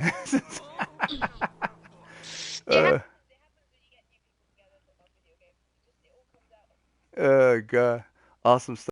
God. Awesome stuff.